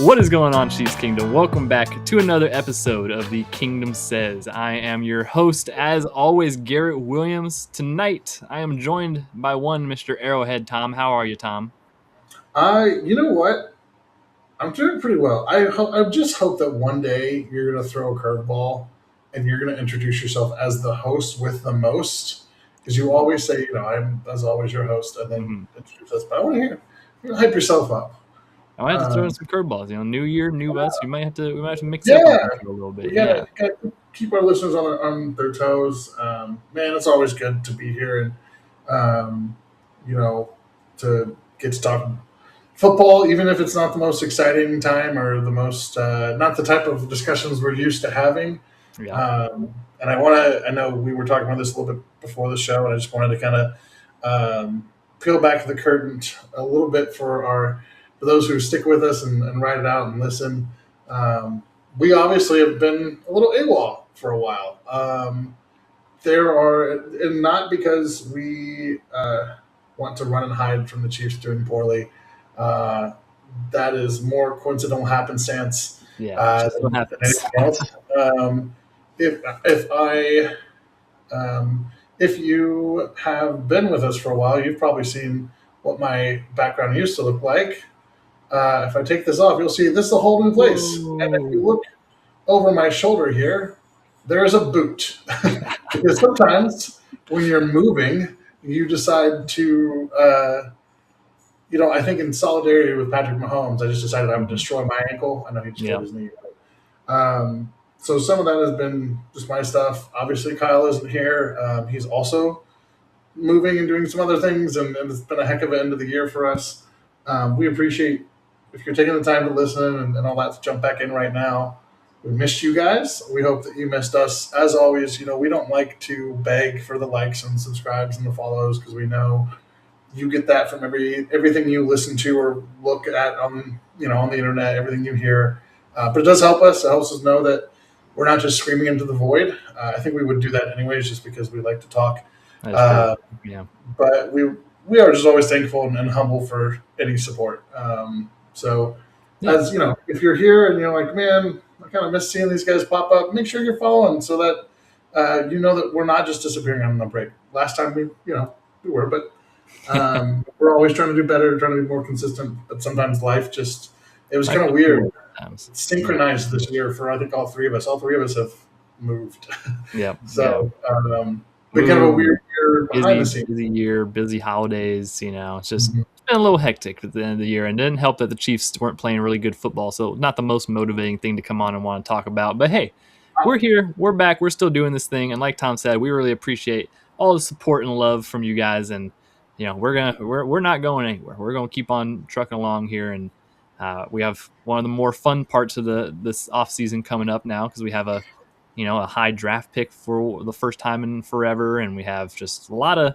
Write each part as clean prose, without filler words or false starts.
What is going on, Chiefs Kingdom? Welcome back to another episode of the Kingdom Says. I am your host, as always, Garrett Williams. Tonight, I am joined by one Mr. Arrowhead Tom. How are you, Tom? You know what? I'm doing pretty well. I just hope that one day you're going to throw a curveball and you're going to introduce yourself as the host with the most, because you always say, I'm as always your host, and then introduce us. But I want to hear you hype yourself up. I might have to throw in some curveballs. New year, new us. We might have to mix Yeah, it up a little bit. we gotta keep our listeners on their toes. Man, it's always good to be here and to get to talk football, even if it's not the most exciting time or the most not the type of discussions we're used to having. Yeah. And I know we were talking about this a little bit before the show, and I just wanted to kind of peel back the curtain a little bit for those who stick with us and ride it out and listen. We obviously have been a little AWOL for a while. And not because we want to run and hide from the Chiefs doing poorly. That is more coincidental happenstance Yeah. than anything else. If you have been with us for a while, you've probably seen what my background used to look like. If I take this off, you'll see this is a whole new place. Whoa. And if you look over my shoulder here, there is a boot. Because sometimes when you're moving, you decide to, I think in solidarity with Patrick Mahomes, I just decided I would destroy my ankle. I know he just hurt his knee. So some of that has been just my stuff. Obviously, Kyle isn't here. He's also moving and doing some other things, and it's been a heck of an end of the year for us. We appreciate if you're taking the time to listen and all that, to jump back in right now. We missed you guys. We hope that you missed us. As always, we don't like to beg for the likes and subscribes and the follows, because we know you get that from everything you listen to or look at on the internet, everything you hear. But it does help us. It helps us know that we're not just screaming into the void. I think we would do that anyways, just because we like to talk. That's true. Yeah. But we are just always thankful and humble for any support. As if you're here and you're like, man, I kind of miss seeing these guys pop up, make sure you're following so that that we're not just disappearing on the break. Last time we were, but we're always trying to do better, trying to be more consistent. But sometimes life it was kind of weird. It's synchronized this year for, I think, all three of us. All three of us have moved. Yeah. So kind of a weird year behind the scenes. Busy year, busy holidays. It's just it's been a little hectic at the end of the year, and it didn't help that the Chiefs weren't playing really good football. So not the most motivating thing to come on and want to talk about. But hey, we're here, we're back, we're still doing this thing, and like Tom said, we really appreciate all the support and love from you guys. And we're not going anywhere. We're gonna keep on trucking along here, and we have one of the more fun parts of this off season coming up now, because we have a high draft pick for the first time in forever, and we have just a lot of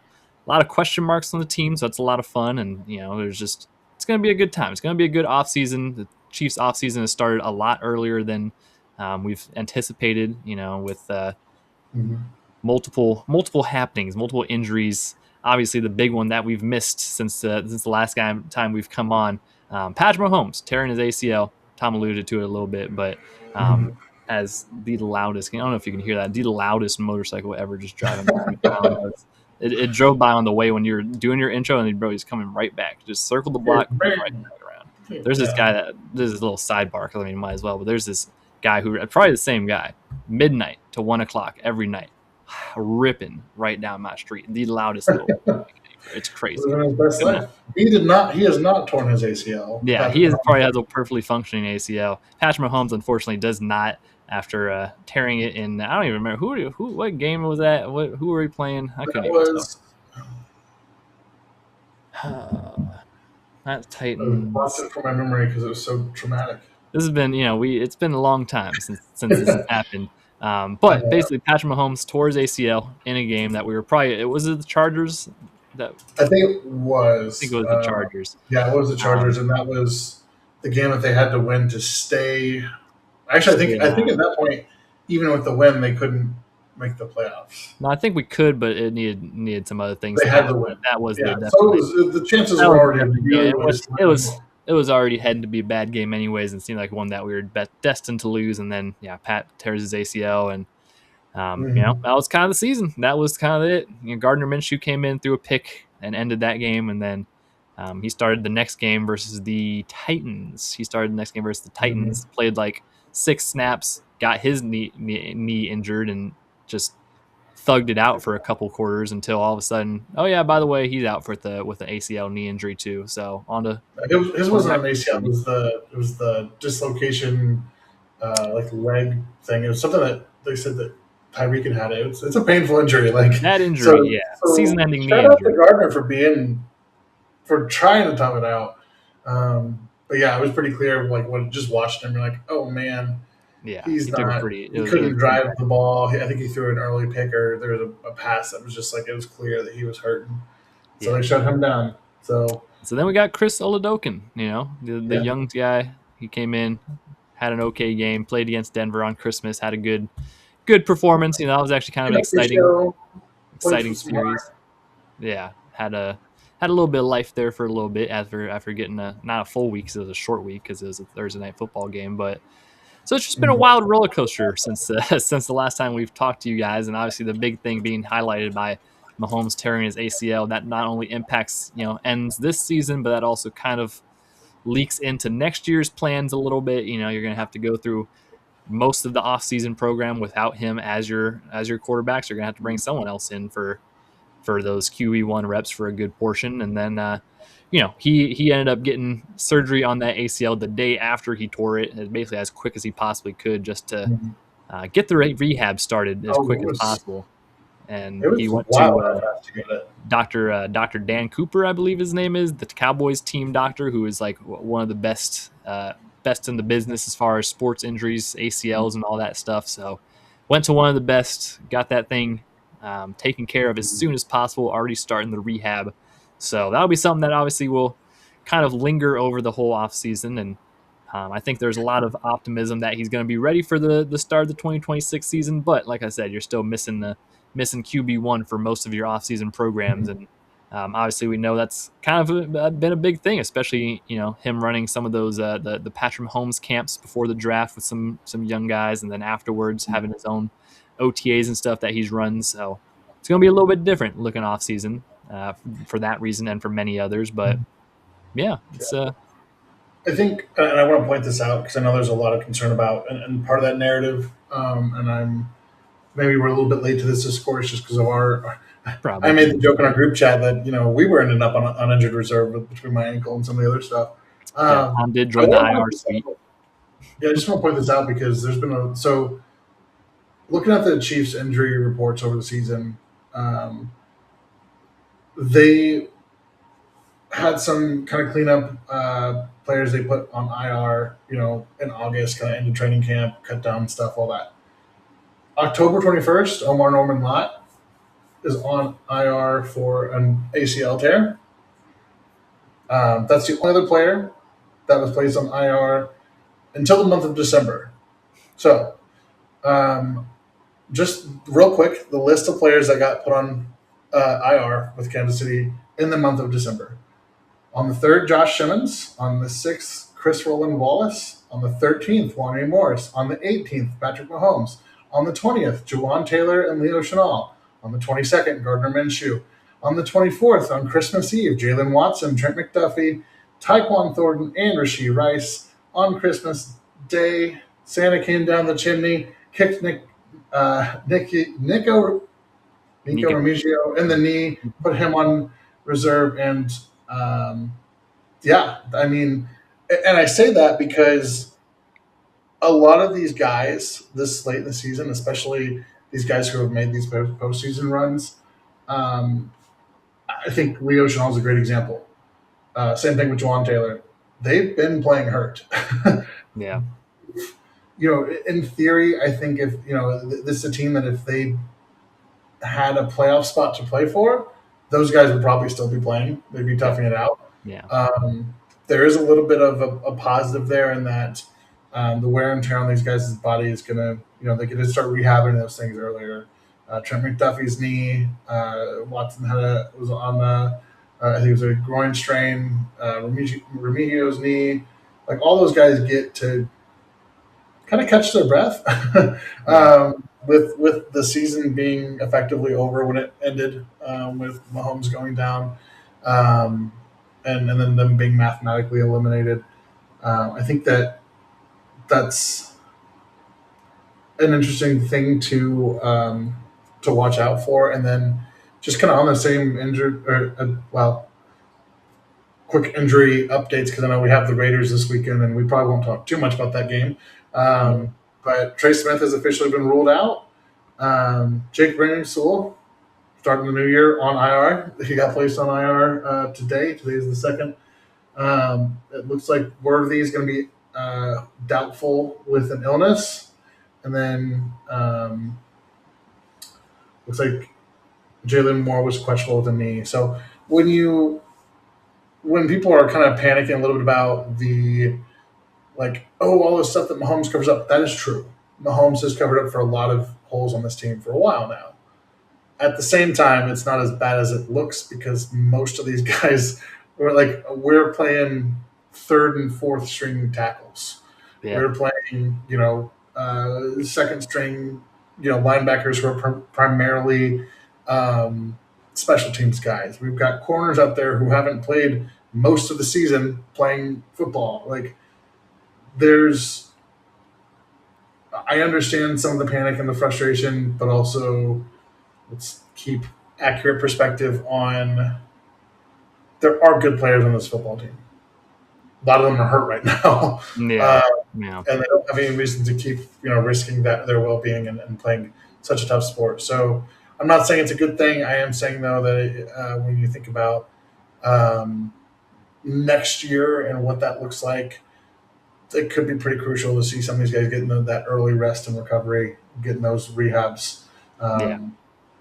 question marks on the team, so it's a lot of fun. And it's going to be a good time. It's going to be a good off season. The Chiefs off season has started a lot earlier than we've anticipated. With multiple happenings, multiple injuries. Obviously, the big one that we've missed since the last time we've come on, Patrick Mahomes tearing his ACL. Tom alluded to it a little bit, but as the loudest, I don't know if you can hear that, the loudest motorcycle ever just driving by. It drove by on the way when you were doing your intro, and he's coming right back. Just circle the block, right back around. There's this guy this is a little sidebar, I mean, might as well, but there's this guy who, probably the same guy, midnight to 1 o'clock every night, ripping right down my street. The loudest little it's crazy. He has not torn his ACL. Yeah, he probably has a perfectly functioning ACL. Patrick Mahomes, unfortunately, does not, after tearing it in. I don't even remember what game was that. Who were we playing? I couldn't even tell. Not Titans. Lost it from my memory because it was so traumatic. This has been, it's been a long time since this has happened. But basically, Patrick Mahomes tore his ACL in a game that we were it was the Chargers. I think it was. The Chargers. Yeah, it was the Chargers, and that was the game that they had to win to stay. Actually, I think at that point, even with the win, they couldn't make the playoffs. No, I think we could, but it needed some other things. They had to win. That was so the chances were already. It it was already heading to be a bad game anyways, and seemed like one that we were destined to lose. And then Pat tears his ACL, and that was kind of the season. That was kind of it. Gardner Minshew came in, threw a pick, and ended that game. And then he started the next game versus the Titans. Played like 6 snaps, got his knee injured, and just thugged it out for a couple quarters until all of a sudden, oh yeah, by the way, he's out with an ACL knee injury too. So on to his wasn't an ACL. It was the dislocation, like leg thing. It was something that they said that Tyreek had had. It's a painful injury. Like that injury, season-ending knee injury. Shout out to Gardner for trying to tough it out. But yeah, it was pretty clear. Like when just watched him, you're like, oh man, he's not. He couldn't drive the ball. I think he threw an early pick, or there was a pass that was just like it was clear that he was hurting. So they shut him down. So then we got Chris Oladokun. The young guy. He came in, had an okay game, played against Denver on Christmas, had a good performance. That was actually kind of an exciting series. Yeah, had a little bit of life there for a little bit after getting not a full week because it was a short week because it was a Thursday night football game. But so it's just been a wild roller coaster since the last time we've talked to you guys, and obviously the big thing being highlighted by Mahomes tearing his ACL. That not only impacts ends this season, but that also kind of leaks into next year's plans a little bit. You're going to have to go through most of the offseason program without him as your quarterback. So you're going to have to bring someone else in for those QE1 reps for a good portion. And then, he ended up getting surgery on that ACL the day after he tore it, basically as quick as he possibly could, just to get the rehab started as quick as possible. And he went to Dr. Dan Cooper, I believe his name is, the Cowboys team doctor, who is like one of the best in the business as far as sports injuries, ACLs, and all that stuff. So went to one of the best, got that thing taken care of as soon as possible, already starting the rehab. So that'll be something that obviously will kind of linger over the whole offseason. And I think there's a lot of optimism that he's going to be ready for the start of the 2026 season. But like I said, you're still missing QB1 for most of your offseason programs. And obviously we know that's kind of been a big thing, especially, him running some of those the Patrick Mahomes camps before the draft with some young guys, and then afterwards having his own OTAs and stuff that he's run. So it's going to be a little bit different looking off season for that reason and for many others. But yeah, it's I think, and I want to point this out because I know there's a lot of concern about, and part of that narrative, and maybe we're a little bit late to this discourse just because of probably. I made the joke in our group chat that, we were ending up on injured reserve between my ankle and some of the other stuff. Tom did join the IR suite. Yeah, I just want to point this out because there's been so looking at the Chiefs injury reports over the season, they had some kind of cleanup players they put on IR, in August, kind of ended training camp, cut down stuff, all that. October 21st, Omar Norman Lott is on IR for an ACL tear. That's the only other player that was placed on IR until the month of December. So, just real quick, the list of players that got put on IR with Kansas City in the month of December. On the 3rd, Josh Simmons. On the 6th, Chris Roland Wallace. On the 13th, Wanye Morris. On the 18th, Patrick Mahomes. On the 20th, Jawan Taylor and Leo Chenal. On the 22nd, Gardner Minshew. On the 24th, on Christmas Eve, Jalen Watson, Trent McDuffie, Tyquan Thornton, and Rashee Rice. On Christmas Day, Santa came down the chimney, kicked Nico Remigio in the knee, put him on reserve, and and I say that because a lot of these guys this late in the season, especially these guys who have made these postseason runs, I think Leo Chenal is a great example. Same thing with Jawan Taylor. They've been playing hurt. Yeah. In theory, I think if, this is a team that if they had a playoff spot to play for, those guys would probably still be playing. They'd be toughing it out. Yeah. There is a little bit of a positive there in that the wear and tear on these guys' body is going to, they could start rehabbing those things earlier. Trent McDuffie's knee, Watson was on I think it was a groin strain. Remigio's knee. Like all those guys get to kind of catch their breath Yeah. with the season being effectively over when it ended with Mahomes going down, um, and then them being mathematically eliminated. I think that's an interesting thing to watch out for, and then just kind of on the same injured or quick injury updates because I know we have the Raiders this weekend, and we probably won't talk too much about that game. Yeah. But Trey Smith has officially been ruled out. Jake Brandon-Sewell starting the new year on IR. He got placed on IR today. Today is the second. It looks like Worthy is going to be doubtful with an illness, and then looks like Jalen Moore was questionable with a knee. So when people are kind of panicking a little bit about the like, oh, all the stuff that Mahomes covers up, that is true. Mahomes has covered up for a lot of holes on this team for a while now. At the same time, it's not as bad as it looks because most of these guys we're playing third and fourth string tackles. Yeah. We're playing, second string, linebackers who are primarily special teams guys. We've got corners out there who haven't played most of the season playing football. Like there's I understand some of the panic and the frustration, but also let's keep accurate perspective on there are good players on this football team. A lot of them are hurt right now, Yeah. Yeah. and they don't have any reason to keep risking their well being and playing such a tough sport. So I'm not saying it's a good thing. I am saying though that when you think about um, next year and what that looks like, it could be pretty crucial to see some of these guys getting that early rest and recovery, getting those rehabs Yeah.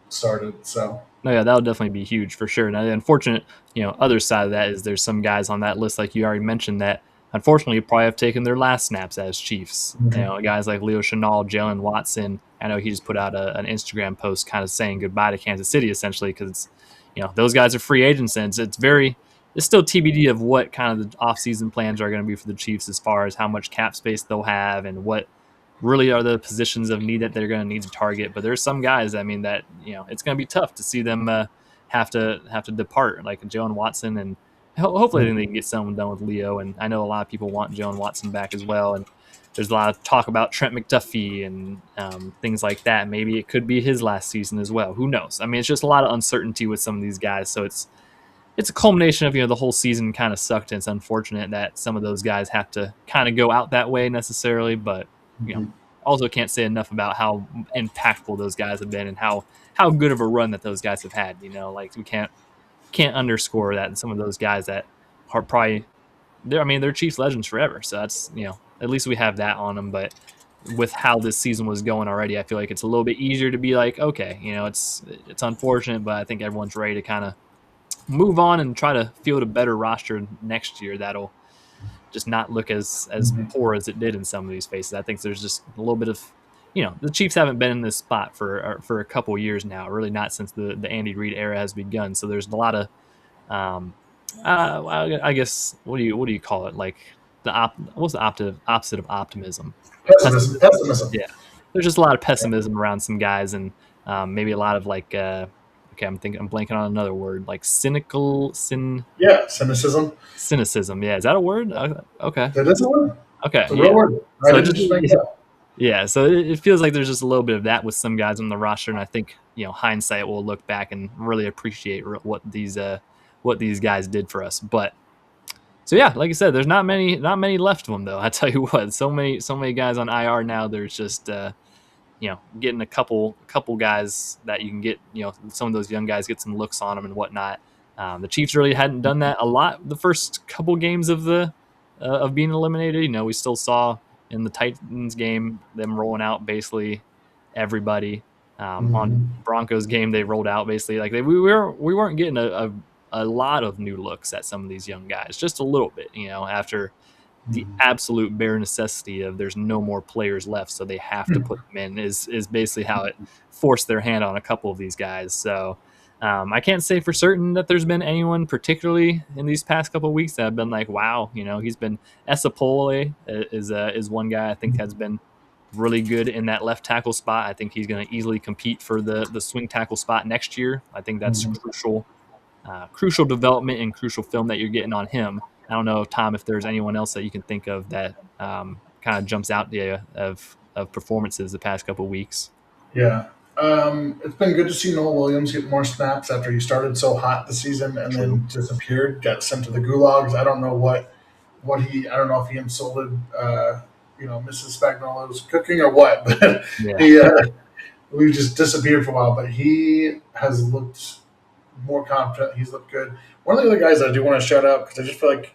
started. So No, yeah, that would definitely be huge for sure. Now, the unfortunate, other side of that is there's some guys on that list, like you already mentioned, that unfortunately probably have taken their last snaps as Chiefs. Guys like Leo Chenal, Jalen Watson. I know he just put out an Instagram post kind of saying goodbye to Kansas City, essentially, because those guys are free agents, and it's still TBD of what kind of the offseason plans are going to be for the Chiefs as far as how much cap space they'll have and what really are the positions of need that they're going to need to target. But there's some guys, I mean, that it's going to be tough to see them have to depart, like Jalen Watson, and hopefully they can get someone done with Leo. And I know a lot of people want Jalen Watson back as well. And there's a lot of talk about Trent McDuffie and things like that. Maybe it could be his last season as well. Who knows? I mean, it's just a lot of uncertainty with some of these guys. So it's a culmination of the whole season kind of sucked. And it's unfortunate that some of those guys have to kind of go out that way necessarily, but also can't say enough about how impactful those guys have been and how good of a run that those guys have had. Like we can't underscore that. And some of those guys that are probably they're Chiefs legends forever. So that's at least we have that on them. But with how this season was going already, I feel like it's a little bit easier to be like, okay, it's unfortunate, but I think everyone's ready to kind of move on and try to field a better roster next year that'll just not look as poor as it did in some of these phases. I think there's just a little bit of, the Chiefs haven't been in this spot for a couple of years now, really not since the Andy Reid era has begun. So there's a lot of, I guess, what do you call it? Like what's the opposite of optimism? Pessimism. Yeah. There's just a lot of pessimism around some guys and maybe a lot of like, okay, I'm blanking on another word, like cynicism. Cynicism. Yeah, is that a word? Okay. That is a word. Okay. It's a real word. So it feels like there's just a little bit of that with some guys on the roster, and I think hindsight will look back and really appreciate what these guys did for us. But so yeah, like I said, there's not many left of them though. I tell you what, so many guys on IR now. There's just getting a couple guys that you can get, some of those young guys get some looks on them and whatnot. The Chiefs really hadn't done that a lot the first couple games of being eliminated. We still saw in the Titans game them rolling out basically everybody. On Broncos game, they rolled out basically like we weren't getting a lot of new looks at some of these young guys, just a little bit, after the absolute bare necessity of there's no more players left, so they have to put them in is basically how it forced their hand on a couple of these guys. So I can't say for certain that there's been anyone particularly in these past couple of weeks that have been like, wow, he's been Esapole is one guy I think has been really good in that left tackle spot. I think he's going to easily compete for the swing tackle spot next year. I think that's Mhm. crucial development and crucial film that you're getting on him. I don't know, Tom, if there's anyone else that you can think of that kind of jumps out to you of performances the past couple of weeks. Yeah. It's been good to see Noel Williams get more snaps after he started so hot this season and True. then disappeared, got sent to the gulags. I don't know I don't know if he insulted, Mrs. Spagnola's cooking or what, but Yeah. he, we just disappeared for a while. But he has looked more confident. He's looked good. One of the other guys I do want to shout out because I just feel like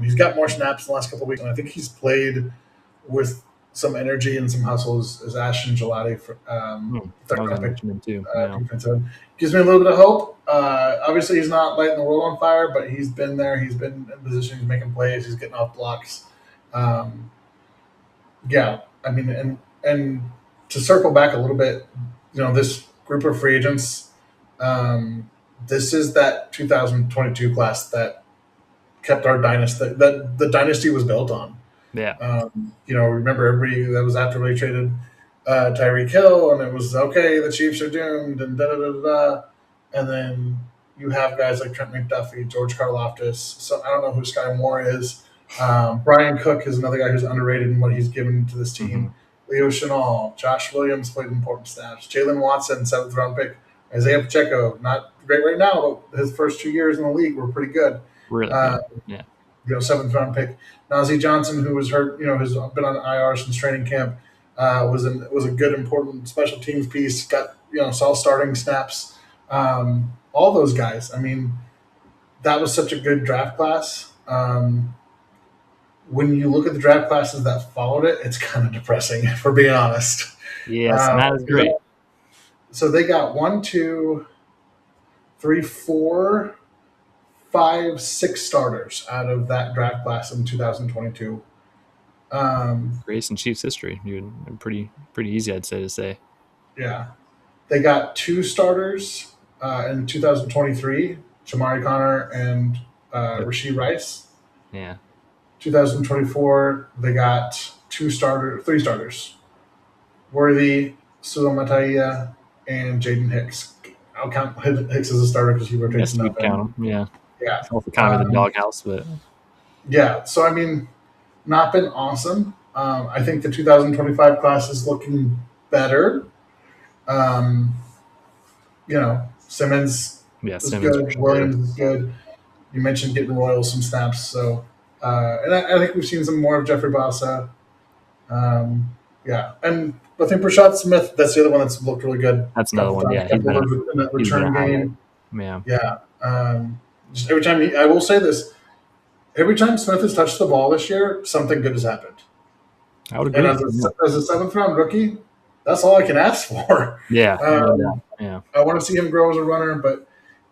he's got more snaps in the last couple of weeks, and I think he's played with some energy and some hustle is Ashton Gelati for I third was going round to pick mention him too. Yeah. defensive. Gives me a little bit of hope. Obviously, he's not lighting the world on fire, but he's been there. He's been in position. He's making plays. He's getting off blocks. Um, yeah, I mean, and to circle back a little bit, this group of free agents, this is that 2022 class that kept our dynasty that the dynasty was built on. Yeah. Remember everybody that was after they traded Tyreek Hill, and it was okay. The Chiefs are doomed, and da da da da. Da. And then you have guys like Trent McDuffie, George Karlaftis. So I don't know who Sky Moore is. Brian Cook is another guy who's underrated in what he's given to this Mm-hmm. team. Leo Chenal, Josh Williams played important snaps. Jalen Watson, seventh round pick. Isaiah Pacheco, not great right now, but his first 2 years in the league were pretty good. Really Uh, good. Yeah. Seventh round pick. Najee Johnson, who was hurt, has been on IR since training camp, was a good important special teams piece. Got saw starting snaps. All those guys. I mean, that was such a good draft class. When you look at the draft classes that followed it, it's kind of depressing, if we're being honest. Yes, not as great. So they got 1, 2, 3, 4, 5, 6 starters out of that draft class in 2022. Greatest in Chiefs history, dude. Pretty easy, I'd say. Yeah. They got 2 starters in 2023, Shamari Connor and Yep. Rasheed Rice. Yeah. 2024, they got 3 starters, Worthy, Sulamataya, and Jaden Hicks. I'll count Hicks as a starter because he rotates Yes, enough you'd count them. Yeah. Yeah. It's also kind of in the doghouse, but Yeah. So, I mean, not been awesome. I think the 2025 class is looking better. Um, Simmons yeah, is Simmons for good. sure. Williams is good. You mentioned getting Royals some snaps, so and I think we've seen some more of Jeffrey Bassa. Yeah, and I think Rashad Smith. That's the other one that's looked really good. That's A another couple one. times, Yeah, couple of in that he's been a return highlight. game. Yeah. Yeah, just every time I will say this. Every time Smith has touched the ball this year, something good has happened. I would And agree. as a seventh round rookie, that's all I can ask for. Yeah. No doubt. Um, Yeah. I want to see him grow as a runner, but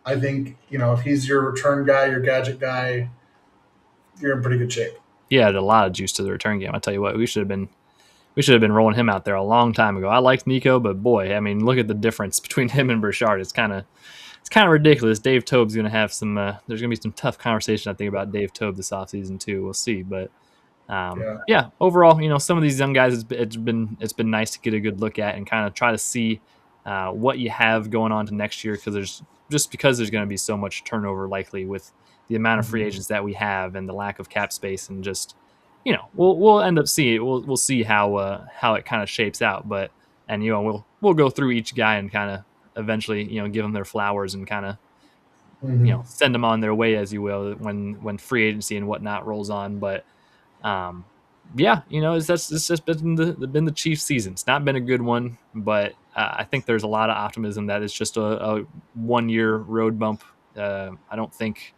I think if he's your return guy, your gadget guy, you're in pretty good shape. He had a lot of juice to the return game. I tell you what, we should have been rolling him out there a long time ago. I liked Nico, but boy, I mean, look at the difference between him and Burchard. It's kind of ridiculous. Dave Tobe's going to have some. There's going to be some tough conversation I think about Dave Tobe this offseason too. We'll see, but Yeah. yeah, overall, some of these young guys, it's been nice to get a good look at and kind of try to see what you have going on to next year because there's going to be so much turnover likely with the amount of free Mhm. agents that we have and the lack of cap space and just we'll end up seeing we'll see how it kind of shapes out, but and we'll go through each guy and kind of eventually give them their flowers and kind of Mhm. send them on their way, as you will, when free agency and whatnot rolls on. But um, yeah, it's just been the Chiefs season. It's not been a good one, but I think there's a lot of optimism that it's just a 1 year road bump. I don't think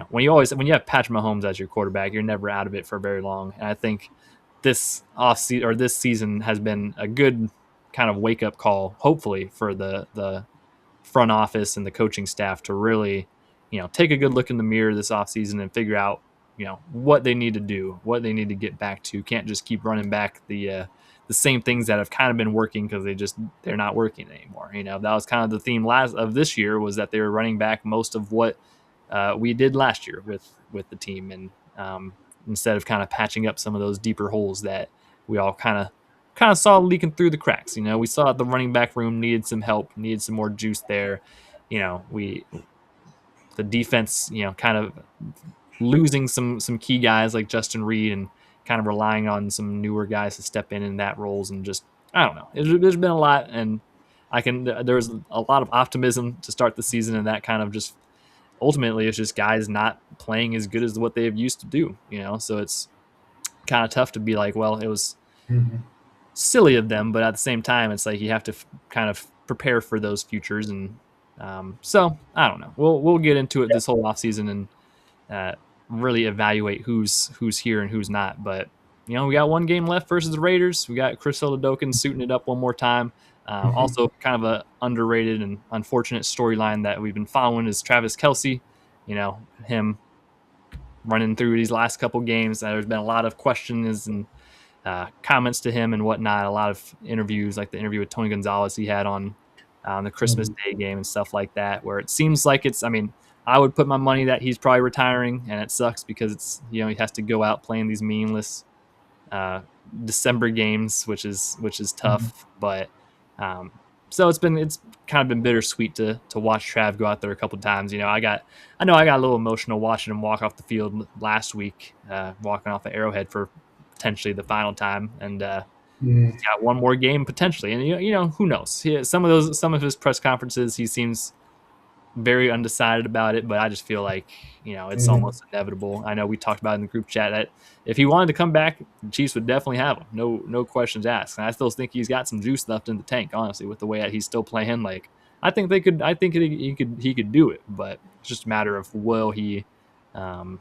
when you have Patrick Mahomes as your quarterback, you're never out of it for very long. And I think this season has been a good kind of wake up call, hopefully for the front office and the coaching staff to really, take a good look in the mirror this offseason and figure out, what they need to do, what they need to get back to. Can't just keep running back the same things that have kind of been working because they're not working anymore. That was kind of the theme of this year, was that they were running back most of what we did last year with the team, and instead of kind of patching up some of those deeper holes that we all kind of saw leaking through the cracks. We saw the running back room needed some help, needed some more juice there. We the defense, kind of losing some key guys like Justin Reed, and kind of relying on some newer guys to step in that roles, and just I don't know. There's been a lot, and there's a lot of optimism to start the season, and that kind of just ultimately it's just guys not playing as good as what they've used to do. So it's kind of tough to be like, well, it was silly of them, but at the same time, it's like you have to kind of prepare for those futures, and so I don't know. We'll get into it this whole offseason and really evaluate who's here and who's not. But we got one game left versus the Raiders. We got Chris Oladokun suiting it up one more time. Also, kind of a underrated and unfortunate storyline that we've been following is Travis Kelce. Him running through these last couple games. There's been a lot of questions and comments to him and whatnot. A lot of interviews, like the interview with Tony Gonzalez he had on the Christmas Day game and stuff like that, where it seems like I would put my money that he's probably retiring, and it sucks because it's he has to go out playing these meaningless December games, which is tough. But so it's kind of been bittersweet to watch Trav go out there a couple of times. I know I got a little emotional watching him walk off the field last week, walking off the Arrowhead for potentially the final time, and he's got one more game potentially, and who knows? Some of his press conferences, he seems very undecided about it, but I just feel like it's almost inevitable. I know we talked about in the group chat that if he wanted to come back, the Chiefs would definitely have him. No questions asked. And I still think he's got some juice left in the tank, honestly, with the way that he's still playing. Like I think he could do it, but it's just a matter of will he. And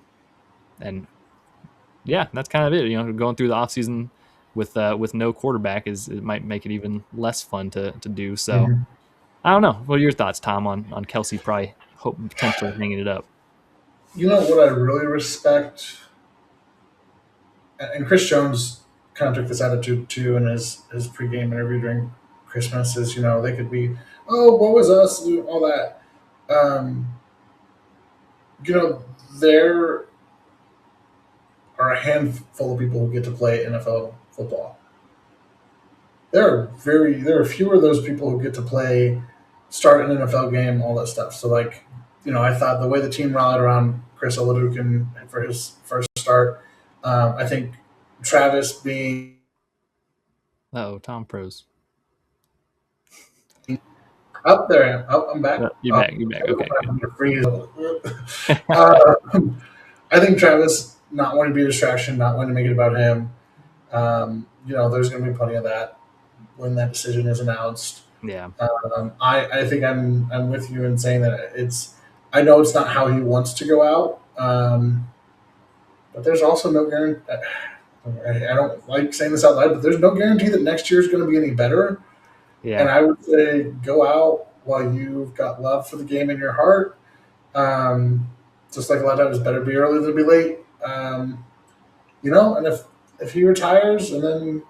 yeah, that's kind of it. Going through the offseason with no quarterback it might make it even less fun to do. So I don't know. What are your thoughts, Tom, on Kelce probably potentially hanging it up? What I really respect, and Chris Jones kind of took this attitude too in his pregame interview during Christmas, is they could be, oh, what was us, all that. There are a handful of people who get to play NFL football. There are fewer of those people who get to start an NFL game, all that stuff. So I thought the way the team rallied around Chris Oladokun for his first start, I think Travis being Tom froze. up there. I'm back. You're back. Okay. I think Travis not wanting to be a distraction, not wanting to make it about him. There's going to be plenty of that when that decision is announced. Yeah. I think I'm with you in saying that I know it's not how he wants to go out, but there's also no guarantee. I don't like saying this out loud, but there's no guarantee that next year is going to be any better. Yeah. And I would say go out while you've got love for the game in your heart. Just like a lot of times, it's better be early than be late. And if he retires and then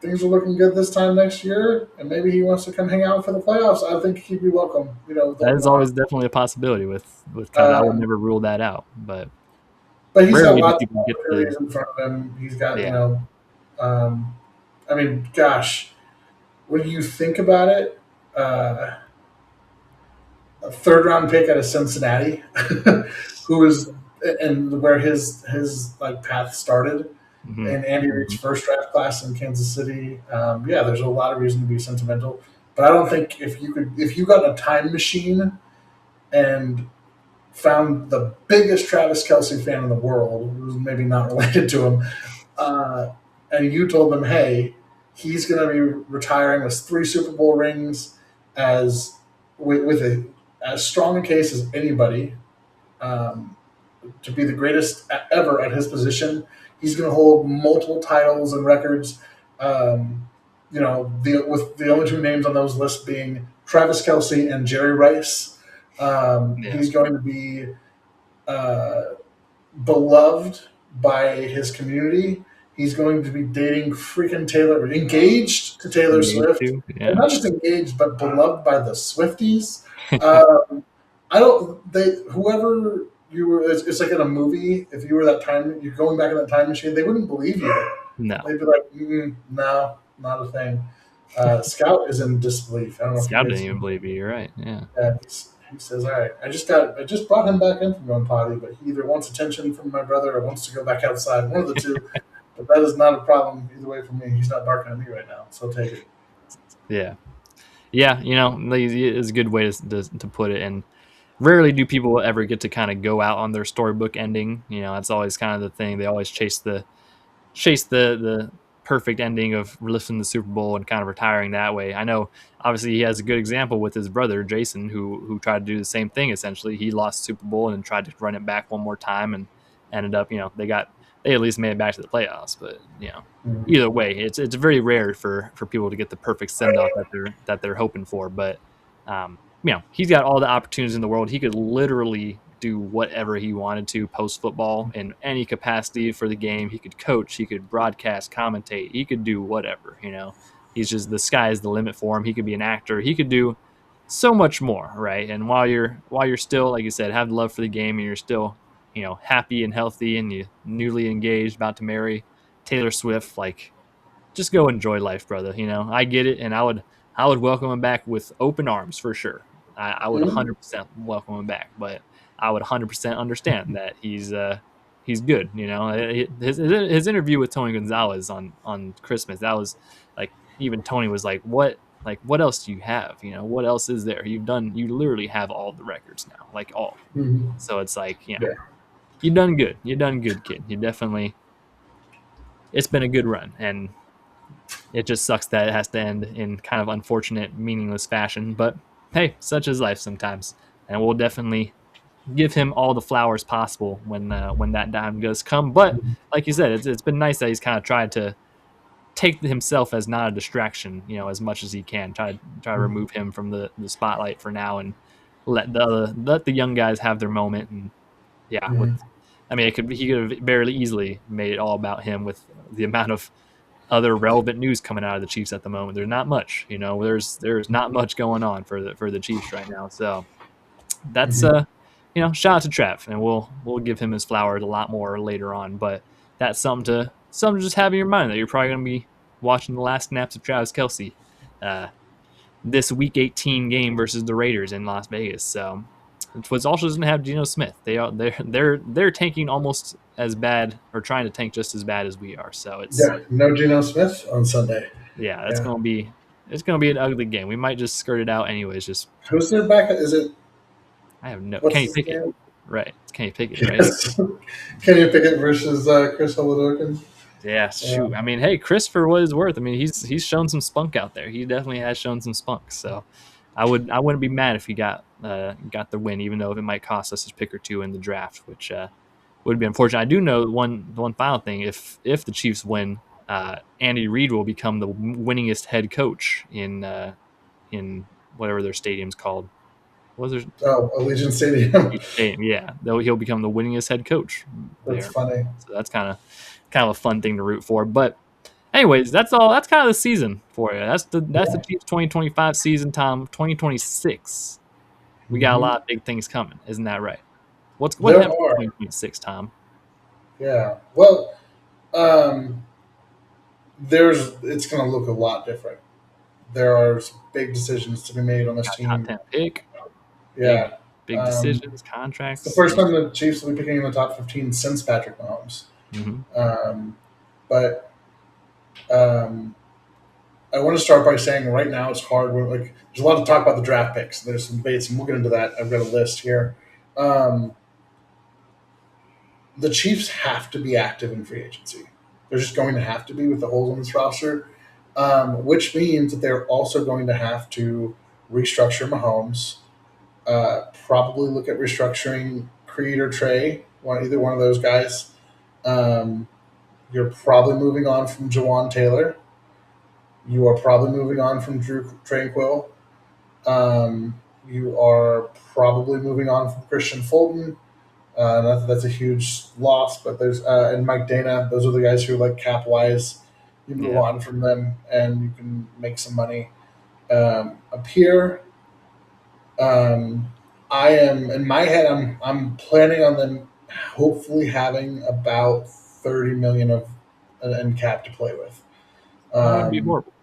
things are looking good this time next year, and maybe he wants to come hang out for the playoffs, I think he'd be welcome. That is always definitely a possibility with Travis. I would never rule that out, but he's got lots of opportunities in front of him. He's got gosh, when you think about it, a third-round pick out of Cincinnati, who is and where his path started. Mm-hmm. And Andy Reid's first draft class in Kansas City. There's a lot of reason to be sentimental, but I don't think if you got a time machine and found the biggest Travis Kelce fan in the world, who's maybe not related to him, and you told them, hey, he's going to be retiring with 3 Super Bowl rings, with as strong a case as anybody, to be the greatest ever at his position. He's going to hold multiple titles and records. With the only 2 names on those lists being Travis Kelce and Jerry Rice. He's going to be beloved by his community, He's going to be dating freaking engaged to Taylor Engaged Swift, too. and Yeah. not just engaged, but beloved by the Swifties. Um, I don't. They whoever you were. It's like in a movie. If you were that time, you're going back in that time machine. They wouldn't believe you. No. They'd be like, "No, not a thing." Scout is in disbelief. I don't know if you Scout guys. didn't even believe you. You're right. Yeah. He says, "All right, I just brought him back in from going potty, but he either wants attention from my brother or wants to go back outside. One of the two. But that is not a problem either way for me. He's not barking at me right now, so I'll take it." Yeah. Yeah. It's a good way to put it. And rarely do people ever get to kind of go out on their storybook ending. That's always kind of the thing. They always chase the perfect ending of lifting the Super Bowl and kind of retiring that way. I know obviously he has a good example with his brother Jason, who tried to do the same thing. Essentially, he lost the Super Bowl and then tried to run it back one more time and ended up, they at least made it back to the playoffs. But Mhm. either way, it's very rare for people to get the perfect send off that they're hoping for. But he's got all the opportunities in the world. He could literally do whatever he wanted to post football in any capacity for the game. He could coach, he could broadcast, commentate, he could do whatever. He's just, the sky is the limit for him. He could be an actor, he could do so much more, right? And while you're still, like you said, have love for the game, and you're still, happy and healthy, and you newly engaged, about to marry Taylor Swift, like, just go enjoy life, brother. I get it, and I would welcome him back with open arms for sure. I would Mhm. 100% welcome him back, but I would 100% understand that he's good. His interview with Tony Gonzalez on Christmas, that was like, even Tony was like what else do you have? What else is there? You literally have all the records now, like all. Mhm. So it's like, Yeah. you done good, kid. It's been a good run, and it just sucks that it has to end in kind of unfortunate, meaningless fashion. But hey, such is life sometimes, and we'll definitely give him all the flowers possible when that time does come. But like you said, it's been nice that he's kind of tried to take himself as not a distraction, as much as he can. Try to remove him from the spotlight for now, and let the young guys have their moment. And yeah, Mhm. he could have barely easily made it all about him with the amount of other relevant news coming out of the Chiefs at the moment. There's not much, there's not much going on for the Chiefs right now. So that's Mhm. shout out to Trev, and we'll give him his flowers a lot more later on. But that's something to just have in your mind, that you're probably going to be watching the last snaps of Travis Kelsey uh, this Week 18 game versus the Raiders in Las Vegas. So it was also doesn't have Geno Smith. They're tanking almost as bad, or trying to tank just as bad as we are. So it's Yeah. No Geno Smith on Sunday. yeah, Yeah. it's gonna be an ugly game. We might just skirt it out anyways. Just Who's their backup? Is it I have no what's Kenny his Pickett, name? right? It's Kenny Pickett, right? Yes. Kenny Pickett versus Chris Oladokun. Yeah, Yeah. shoot. Hey, Chris, for what it's worth, he's shown some spunk out there. He definitely has shown some spunk. So I wouldn't be mad if he got the win, even though it might cost us a pick or two in the draft, which would be unfortunate. I do know one final thing: if the Chiefs win, Andy Reid will become the winningest head coach in whatever their stadium's called. What was their Oh, Allegiant Stadium. stadium? Yeah, though he'll become the winningest head coach That's there. funny. So that's kind of a fun thing to root for. But anyways, that's all. That's kind of the season for you. That's the Yeah. Chiefs 2025 season, Tom. 2026, we got a Hmm. lot of big things coming. Isn't that right? What There happened are. in 2026, Tom? Yeah. Well, um, it's going to look a lot different. There are some big decisions to be made on this Got top team. 10 pick, big Yeah. big Um, decisions, it's the contracts. first Yeah. time the Chiefs will be picking in the top 15 since Patrick Mahomes. Hmm. Um, but um, I want to start by saying right now it's hard. There's a lot of talk about the draft picks. There's some debates, and we'll get into that. I've got a list here. Um, the Chiefs have to be active in free agency. They're just going to have to be with the holes in this roster, which means that they're also going to have to restructure Mahomes. Probably look at restructuring Creed or Trey, either one of those guys. Um, you're probably moving on from Jawan Taylor. You are probably moving on from Drew Tranquil. You are probably moving on from Christian Fulton. That's a huge loss. But there's and Mike Dana. Those are the guys who like cap wise. You move Yeah. on from them, and you can make some money. Up here, um, I am in my head. I'm planning on them hopefully having about 30 million of in cap to play with. That'd be Um, horrible.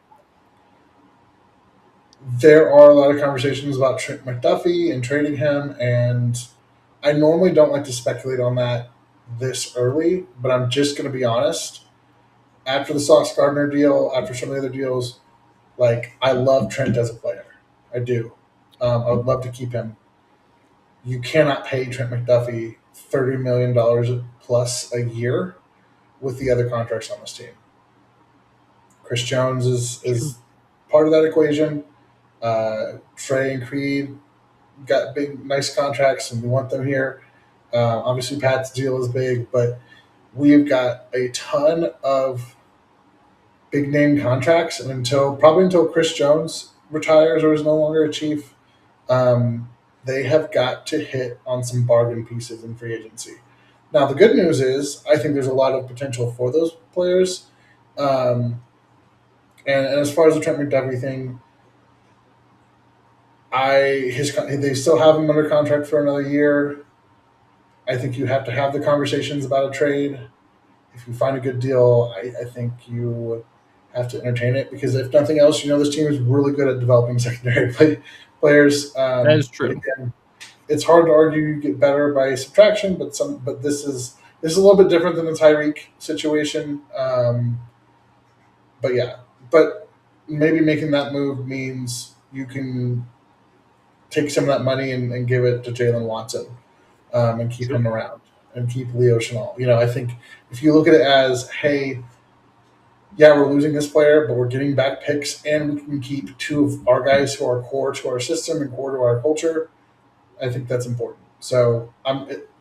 there are a lot of conversations about Trent McDuffie and trading him, and I normally don't like to speculate on that this early, but I'm just going to be honest. After the Sauce Gardner deal, after some of the other deals, like I love Trent as a player. I do. I would love to keep him. You cannot pay Trent McDuffie $30 million plus a year with the other contracts on this team. Chris Jones True. is part of that equation. Trey and Creed got big, nice contracts, and we want them here. Obviously, Pat's deal is big, but we've got a ton of big name contracts, and until Chris Jones retires or is no longer a Chief, um, they have got to hit on some bargain pieces in free agency. Now, the good news is I think there's a lot of potential for those players. Um, and as far as the Trent McDuffie thing, they still have him under contract for another year. I think you have to have the conversations about a trade. If you find a good deal, I think you have to entertain it because if nothing else, this team is really good at developing secondary players. That is But true. again, it's hard to argue you get better by subtraction. But this is a little bit different than the Tyreek situation. But yeah, but maybe making that move means you can take some of that money and give it to Jalen Watson and keep Sure. him around and keep Leo Chenal. I think if you look at it as, hey, yeah, we're losing this player, but we're getting back picks and we can keep two of our guys who are core to our system and core to our culture, I think that's important. So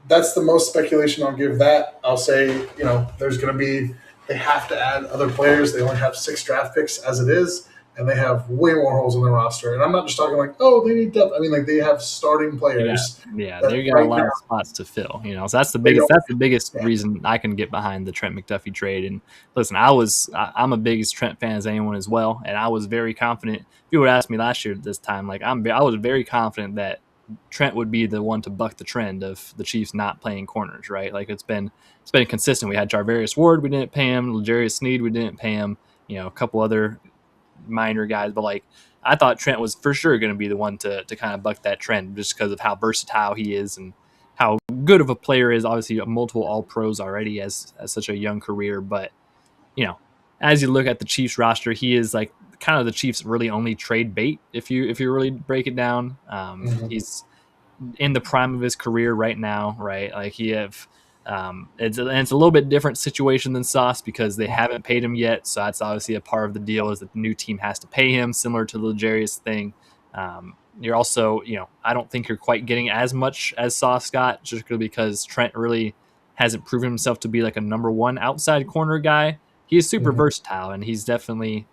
that's the most speculation I'll give that. I'll say, there's going to be, they have to add other players. They only have 6 draft picks as it is, and they have way more holes in their roster. And I'm not just talking like, oh, they need depth. I mean, like they have starting players that They got a right now lot of spots to fill. So that's the they biggest. don't. That's the biggest reason I can get behind the Trent McDuffie trade. And listen, I'm a biggest Trent fan as anyone as well, and I was very confident. If you would ask me last year at this time, like I was very confident that Trent would be the one to buck the trend of the Chiefs not playing corners. Right, like it's been consistent. We had Jarvarius Ward, we didn't pay him. L'Jarius Sneed, we didn't pay him. A couple other minor guys, but like I thought Trent was for sure going to be the one to kind of buck that trend just because of how versatile he is and how good of a player is. Obviously, multiple All Pros already as such a young career, but you know, as you look at the Chiefs roster, he is like kind of the Chiefs really only trade bait if you really break it down. Mhm. He's in the prime of his career right now, right? Like it's a little bit different situation than Sauce because they haven't paid him yet, so that's obviously a part of the deal is that the new team has to pay him, similar to the L'Jarius thing. You're also, I don't think you're quite getting as much as Sauce got, just because Trent really hasn't proven himself to be like a number one outside corner guy. He is super Mhm. versatile, and he's definitely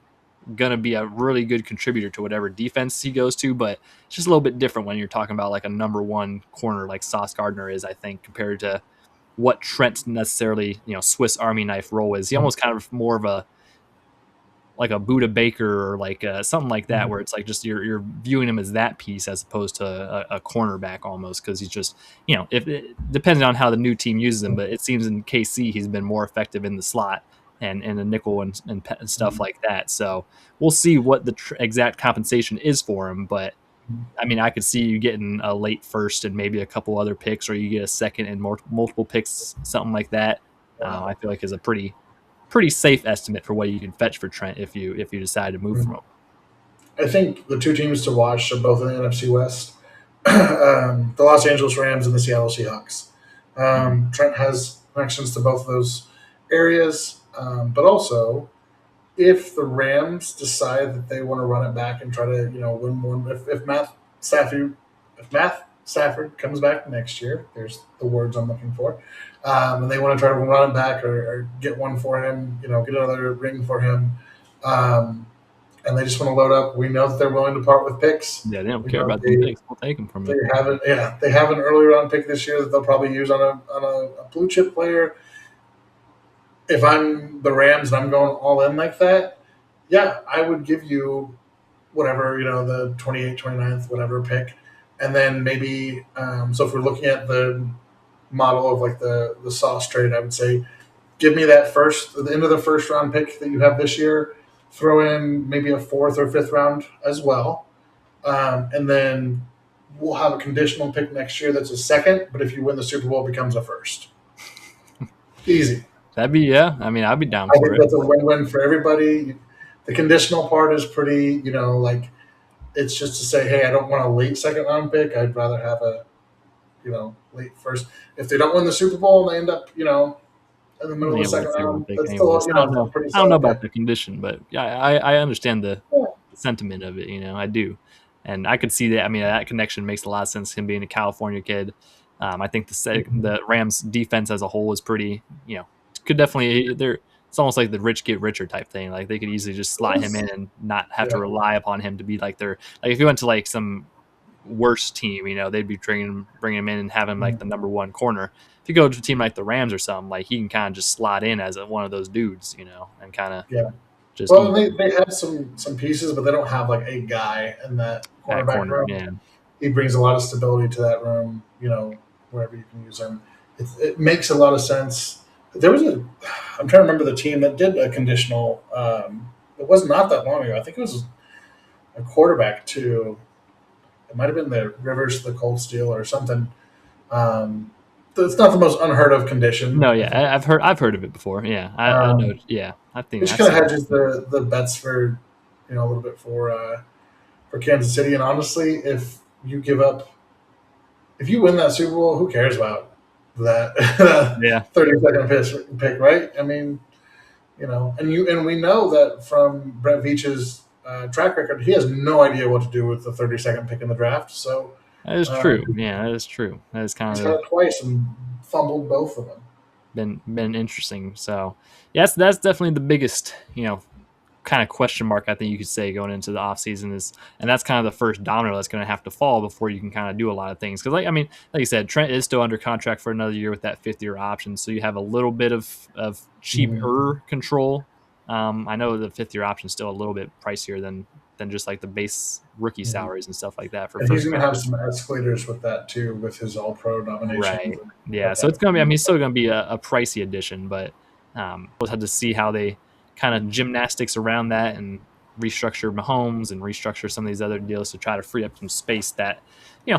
going to be a really good contributor to whatever defense he goes to, but it's just a little bit different when you're talking about like a number one corner like Sauce Gardner is, I think, compared to what Trent's necessarily, Swiss Army knife role is. He almost kind of more of a like a Buda Baker or like something like that, where Mhm. it's like just you're viewing him as that piece as opposed to a cornerback almost because he's just if it, depending on how the new team uses him, but it seems in KC he's been more effective in the slot and the nickel and stuff Mhm. like that. So we'll see what the exact compensation is for him, but I mean, I could see you getting a late first and maybe a couple other picks, or you get a second and multiple picks, something like that. I feel like is a pretty safe estimate for what you can fetch for Trent if you decide to move from Mhm. him. I think the two teams to watch are both in the NFC West. The Los Angeles Rams and the Seattle Seahawks. Mhm. Trent has connections to both of those areas, but also if the Rams decide that they want to run it back and try to win one, if Matt Stafford comes back next year, there's the words I'm looking for, and they want to try to run it back or get one for him, get another ring for him. Um, and they just want to load up. We know that they're willing to part with picks. Yeah, they don't We care know about them picks. We'll take them from they you. haven't. Yeah, they have an early round pick this year that they'll probably use on a blue chip player. If I'm the Rams and I'm going all in like that, yeah, I would give you whatever, the 28th, 29th, whatever pick. And then maybe, so if we're looking at the model of like the sauce trade, I would say give me the end of the first round pick that you have this year, throw in maybe a fourth or fifth round as well. And then we'll have a conditional pick next year that's a second, but if you win the Super Bowl, it becomes a first. Easy. That'd be, yeah. I mean, I'd be down I for think it. that's a win-win for everybody. The conditional part is pretty, like it's just to say, hey, I don't want a late second round pick. I'd rather have a, late first. If they don't win the Super Bowl and they end up, in the middle of the Yeah, second let's see what round, pick that's still, anyways. I don't know. pretty I don't know solid about pick. the condition, but yeah, I understand the Yeah. sentiment of it. I do, and I could see that. I mean, that connection makes a lot of sense. Him being a California kid, I think the Rams defense as a whole is pretty. Could definitely they're. It's almost like the rich get richer type thing. Like they could easily just slot him in and not have to Yeah. rely upon him to be like their. Like if you went to like some worse team, they'd be bringing him in and have him like the number one corner. If you go to a team like the Rams or something, like he can kind of just slot in as one of those dudes, and kind of Yeah. just Well, eat they have some pieces, but they don't have like a guy in that that cornerback corner. room. Yeah, He brings a lot of stability to that room, wherever you can use him. It makes a lot of sense. I'm trying to remember the team that did a conditional. It was not that long ago. I think it was a quarterback too. It might have been the Rivers, the Cold Steel, or something. Um, it's not the most unheard of condition. no, I yeah, think. I've heard of it before. Yeah, I know. Um, Yeah, I think it just I've kind of seen hedges it. the bets for, a little bit for Kansas City. And honestly, if you win that Super Bowl, who cares about that Yeah, 30-second pick, right? I mean, and we know that from Brett Veach's track record, he has no idea what to do with the 32nd pick in the draft. So that is um, true. Yeah, that is true. That is kind he's of got it twice and fumbled both of them. been interesting. So yes, that's definitely the biggest kind of question mark I think you could say going into the offseason is, and that's kind of the first domino that's going to have to fall before you can kind of do a lot of things. Because like you said, Trent is still under contract for another year with that 5th-year option, so you have a little bit of cheaper control. I know the 5th-year option is still a little bit pricier than just like the base rookie salaries and stuff like that for And he's first going to round. have some escalators with that too, with his All Pro nominations. Right. And Yeah. like So that. it's gonna be. I mean, it's still gonna be a pricey addition, but we'll have to see how they kind of gymnastics around that and restructure Mahomes and restructure some of these other deals to try to free up some space that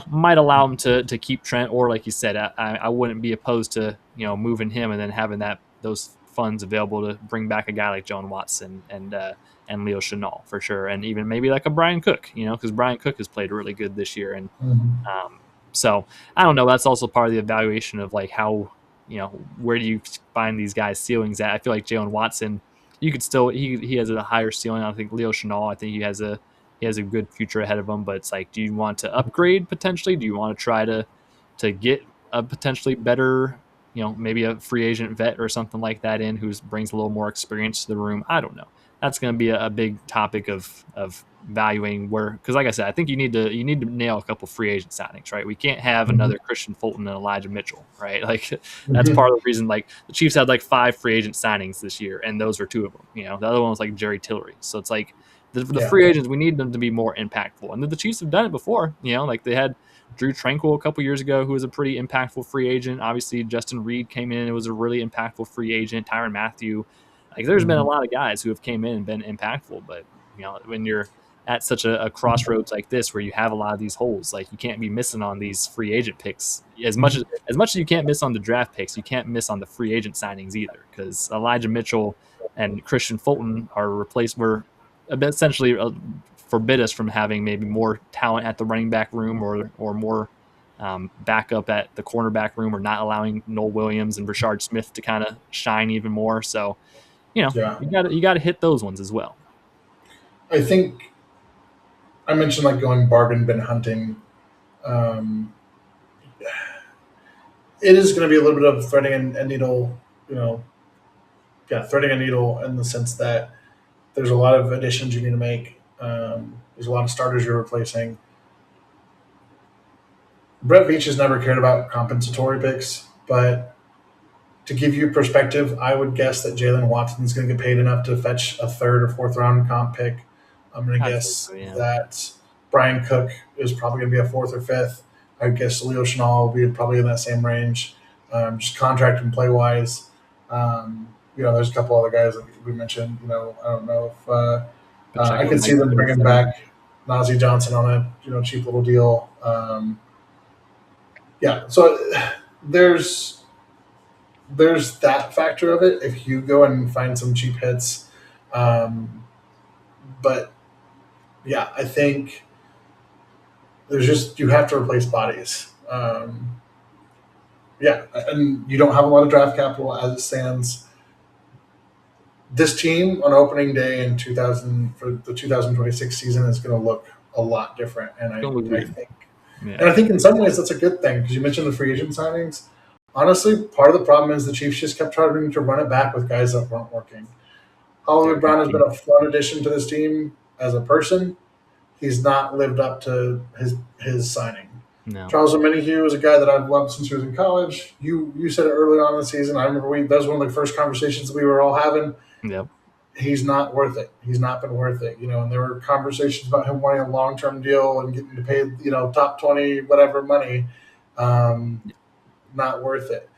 might allow them to keep Trent, or like you said, I wouldn't be opposed to moving him and then having those funds available to bring back a guy like Joan Watson and Leo Chenal for sure, and even maybe like a Brian Cook, because Brian Cook has played really good this year, and um, so I don't know. That's also part of the evaluation of like how where do you find these guys' ceilings at? I feel like Jalen Watson, you could still he has a higher ceiling. I think Leo Chenal, I think he has a good future ahead of him. But it's like, do you want to upgrade potentially? Do you want to try to get a potentially better, maybe a free agent vet or something like that in who brings a little more experience to the room? I don't know. That's going to be a big topic of valuing where, because like I said, I think you need to nail a couple free agent signings, right? We can't have another Christian Fulton and Elijah Mitchell, right? Like that's part of the reason. Like the Chiefs had like 5 free agent signings this year, and those were 2 of them. The other one was like Jerry Tillery. So it's like the Yeah. free agents, we need them to be more impactful, and the Chiefs have done it before. Like they had Drew Tranquil a couple years ago, who was a pretty impactful free agent. Obviously, Justin Reed came in; it was a really impactful free agent. Tyrann Mathieu. Like there's been a lot of guys who have came in and been impactful, but when you're at such a crossroads like this where you have a lot of these holes, like you can't be missing on these free agent picks as much as you can't miss on the draft picks, you can't miss on the free agent signings either, because Elijah Mitchell and Christian Fulton were essentially forbid us from having maybe more talent at the running back room or more backup at the cornerback room, or not allowing Noel Williams and Rashard Smith to kind of shine even more. So Yeah. you got to hit those ones as well. I think I mentioned like going bargain bin hunting. Um, it is going to be a little bit of threading a needle, you know, threading a needle in the sense that there's a lot of additions you need to make. There's a lot of starters you're replacing. Brett Veach has never cared about compensatory picks, but to give you perspective, I would guess that Jalen Watson's going to get paid enough to fetch a third or fourth round comp pick. I'm going to I'd say guess so, yeah. that Brian Cook is probably going to be a fourth or fifth. I would guess Leo Chenal will be probably in that same range, just contract and play wise. There's a couple other guys that we mentioned. I don't know if I Pacheco could might see be them in the bringing seventh. back Najee Johnson on a cheap little deal. Yeah, so there's there's that factor of it. If you go and find some cheap hits, um, but yeah, I think there's just you have to replace bodies. Yeah, and you don't have a lot of draft capital as it stands. This team on opening day in 2000 for the 2026 season is going to look a lot different, and It's gonna look I weird. think Yeah. in some ways that's a good thing because you mentioned the free agent signings. Honestly, part of the problem is the Chiefs just kept trying to run it back with guys that weren't working. Hollywood Derek Brown has been Notch. a fun addition to this team as a person. He's not lived up to his signing. No. Charles Omenihu is a guy that I've loved since he was in college. You said it early on in the season. I remember that was one of the first conversations we were all having. Yep. He's not worth it. He's not been worth it. And there were conversations about him wanting a long term deal and getting to pay top 20 whatever money. Um, Not worth it.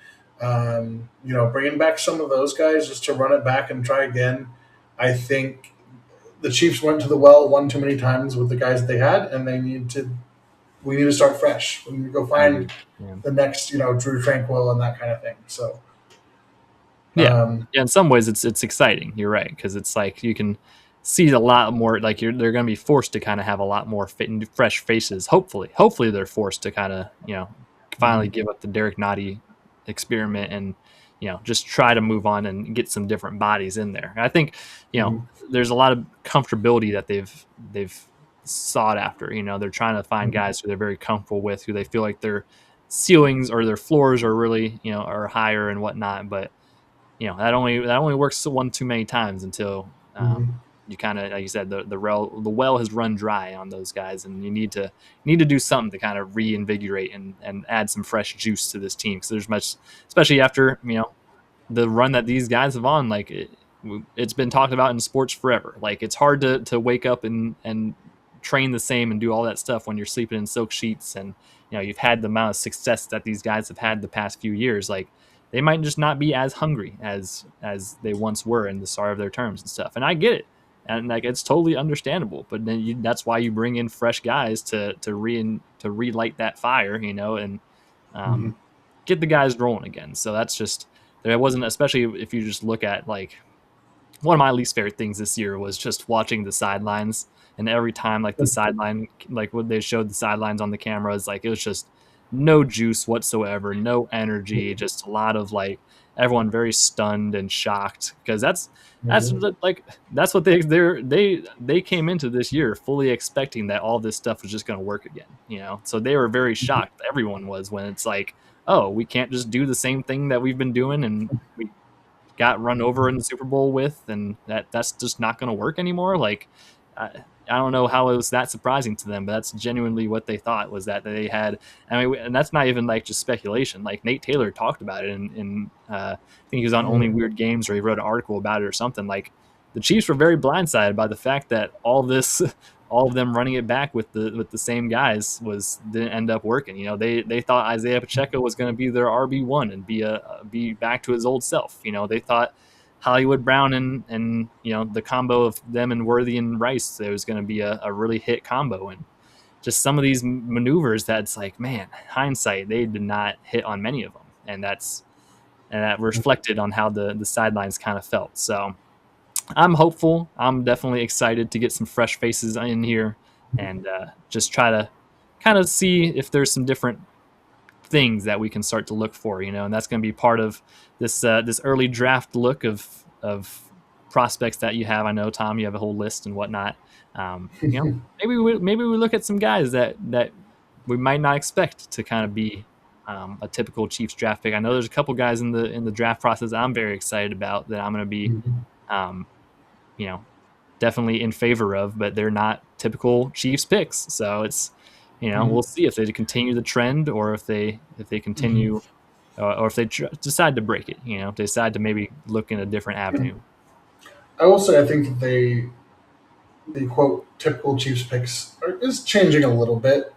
Bringing back some of those guys just to run it back and try again. I think the Chiefs went to the well one too many times with the guys that they had, and we need to start fresh. We need to go find Agreed. Yeah. the next, Drew Tranquil and that kind of thing. So, Yeah. um, Yeah. In some ways, it's exciting. You're right, because it's like you can see a lot more. Like they're going to be forced to kind of have a lot more fresh faces. Hopefully they're forced to kind of finally give up the Derek Nottie experiment and just try to move on and get some different bodies in there. And I think mhm, there's a lot of comfortability that they've sought after. They're trying to find mhm, guys who they're very comfortable with, who they feel like their ceilings or their floors are really are higher and whatnot. But that only works one too many times until mhm, you kind of, like you said, the well has run dry on those guys, and you need to do something to kind of reinvigorate and add some fresh juice to this team, because there's much, especially after the run that these guys have on. Like it's been talked about in sports forever. Like it's hard to wake up and train the same and do all that stuff when you're sleeping in silk sheets, and you've had the amount of success that these guys have had the past few years. Like they might just not be as hungry as they once were in the start of their terms and stuff. And I get it, and like it's totally understandable. But then that's why you bring in fresh guys to relight that fire, and mhm. um, get the guys rolling again. So that's just there wasn't, especially if you just look at like one of my least favorite things this year was just watching the sidelines. And every time like the sideline, like when they showed the sidelines on the cameras, like it was just no juice whatsoever, no energy, just a lot of like everyone very stunned and shocked, because that's Mhm. like that's what they came into this year fully expecting that all this stuff was just going to work again. So they were very shocked, everyone was, when it's like, oh, we can't just do the same thing that we've been doing and we got run over in the Super Bowl with, and that's just not going to work anymore. Like, I don't know how it was that surprising to them, but that's genuinely what they thought, was that they had. I mean, and that's not even like just speculation. Like Nate Taylor talked about it I think he was on Only Mhm. Weird Games, or he wrote an article about it or something. Like the Chiefs were very blindsided by the fact that all this. All of them running it back with the same guys didn't end up working. They thought Isaiah Pacheco was going to be their RB1 and be back to his old self. They thought Hollywood Brown and the combo of them and Worthy and Rice, there was going to be a really hit combo. And just some of these maneuvers, that's like, man, hindsight, they did not hit on many of them, and that reflected on how the sidelines kind of felt. So I'm hopeful. I'm definitely excited to get some fresh faces in here and just try to kind of see if there's some different things that we can start to look for, and that's going to be part of this early draft look of prospects that you have. I know, Tom, you have a whole list and whatnot. Maybe we look at some guys that we might not expect to kind of be a typical Chiefs draft pick. I know there's a couple guys in the draft process I'm very excited about that I'm going to be Mhm. um, you know definitely in favor of, but they're not typical Chiefs picks. So it's, we'll see if they continue the trend or if they continue or if they decide to break it. If they decide to maybe look in a different avenue. I will say I think that the quote typical Chiefs picks is changing a little bit.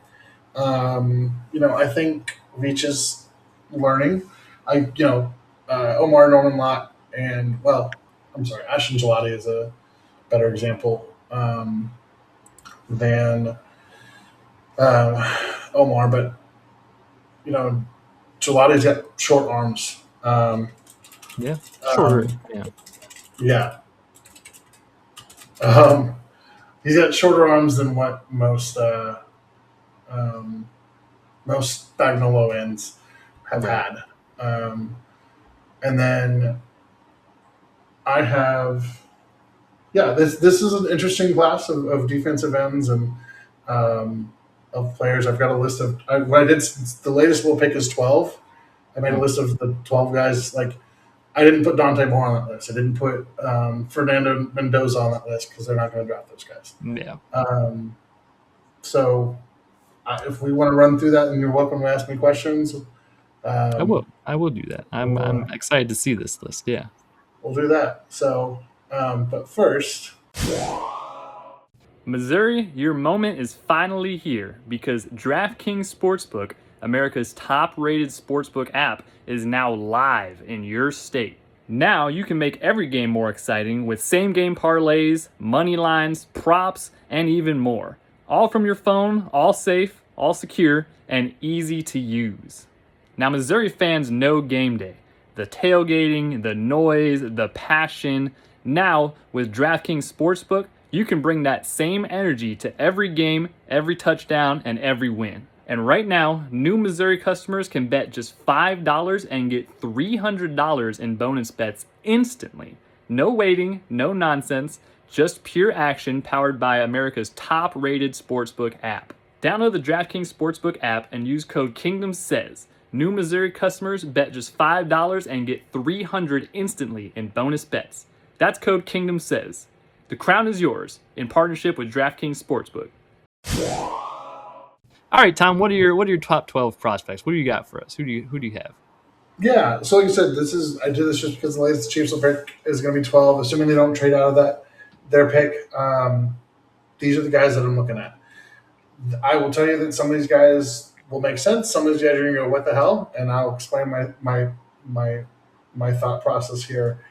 I think Veach is learning. Omar Norman Lott and I'm sorry, Ashton Gelati is a better example than Omar, but Gelati's got short arms. Yeah, shorter. Yeah, yeah. Um, he's got shorter arms than what um, most Spagnolo ends have right. had. And then I have, this is an interesting class of defensive ends and of players. I've got a list of what I did. The latest we'll pick is 12. I made a list of the 12 guys. Like I didn't put Dante Moore on that list. I didn't put Fernando Mendoza on that list because they're not going to draft those guys. Yeah. So if we want to run through that, then you're welcome to ask me questions. I will do that. I'm excited to see this list. Yeah. We'll do that. So, but first, Missouri, your moment is finally here because DraftKings Sportsbook, America's top-rated sportsbook app, is now live in your state. Now you can make every game more exciting with same-game parlays, money lines, props, and even more. All from your phone, all safe, all secure, and easy to use. Now, Missouri fans know game day. The tailgating, the noise, the passion. Now, with DraftKings Sportsbook, you can bring that same energy to every game, every touchdown, and every win. And right now, new Missouri customers can bet just $5 and get $300 in bonus bets instantly. No waiting, no nonsense, just pure action powered by America's top-rated sportsbook app. Download the DraftKings Sportsbook app and use code KingdomSays. New Missouri customers bet just $5 and get $300 instantly in bonus bets. That's code KingdomSays. The crown is yours in partnership with DraftKings Sportsbook. All right, Tom. What are your top 12 prospects? What do you got for us? Who do you have? Yeah, so like you said, I do this just because the latest Chiefs will pick is going to be 12, assuming they don't trade out of their pick. These are the guys that I'm looking at. I will tell you that some of these guys will make sense. Some of these guys are going to go, what the hell? And I'll explain my thought process here.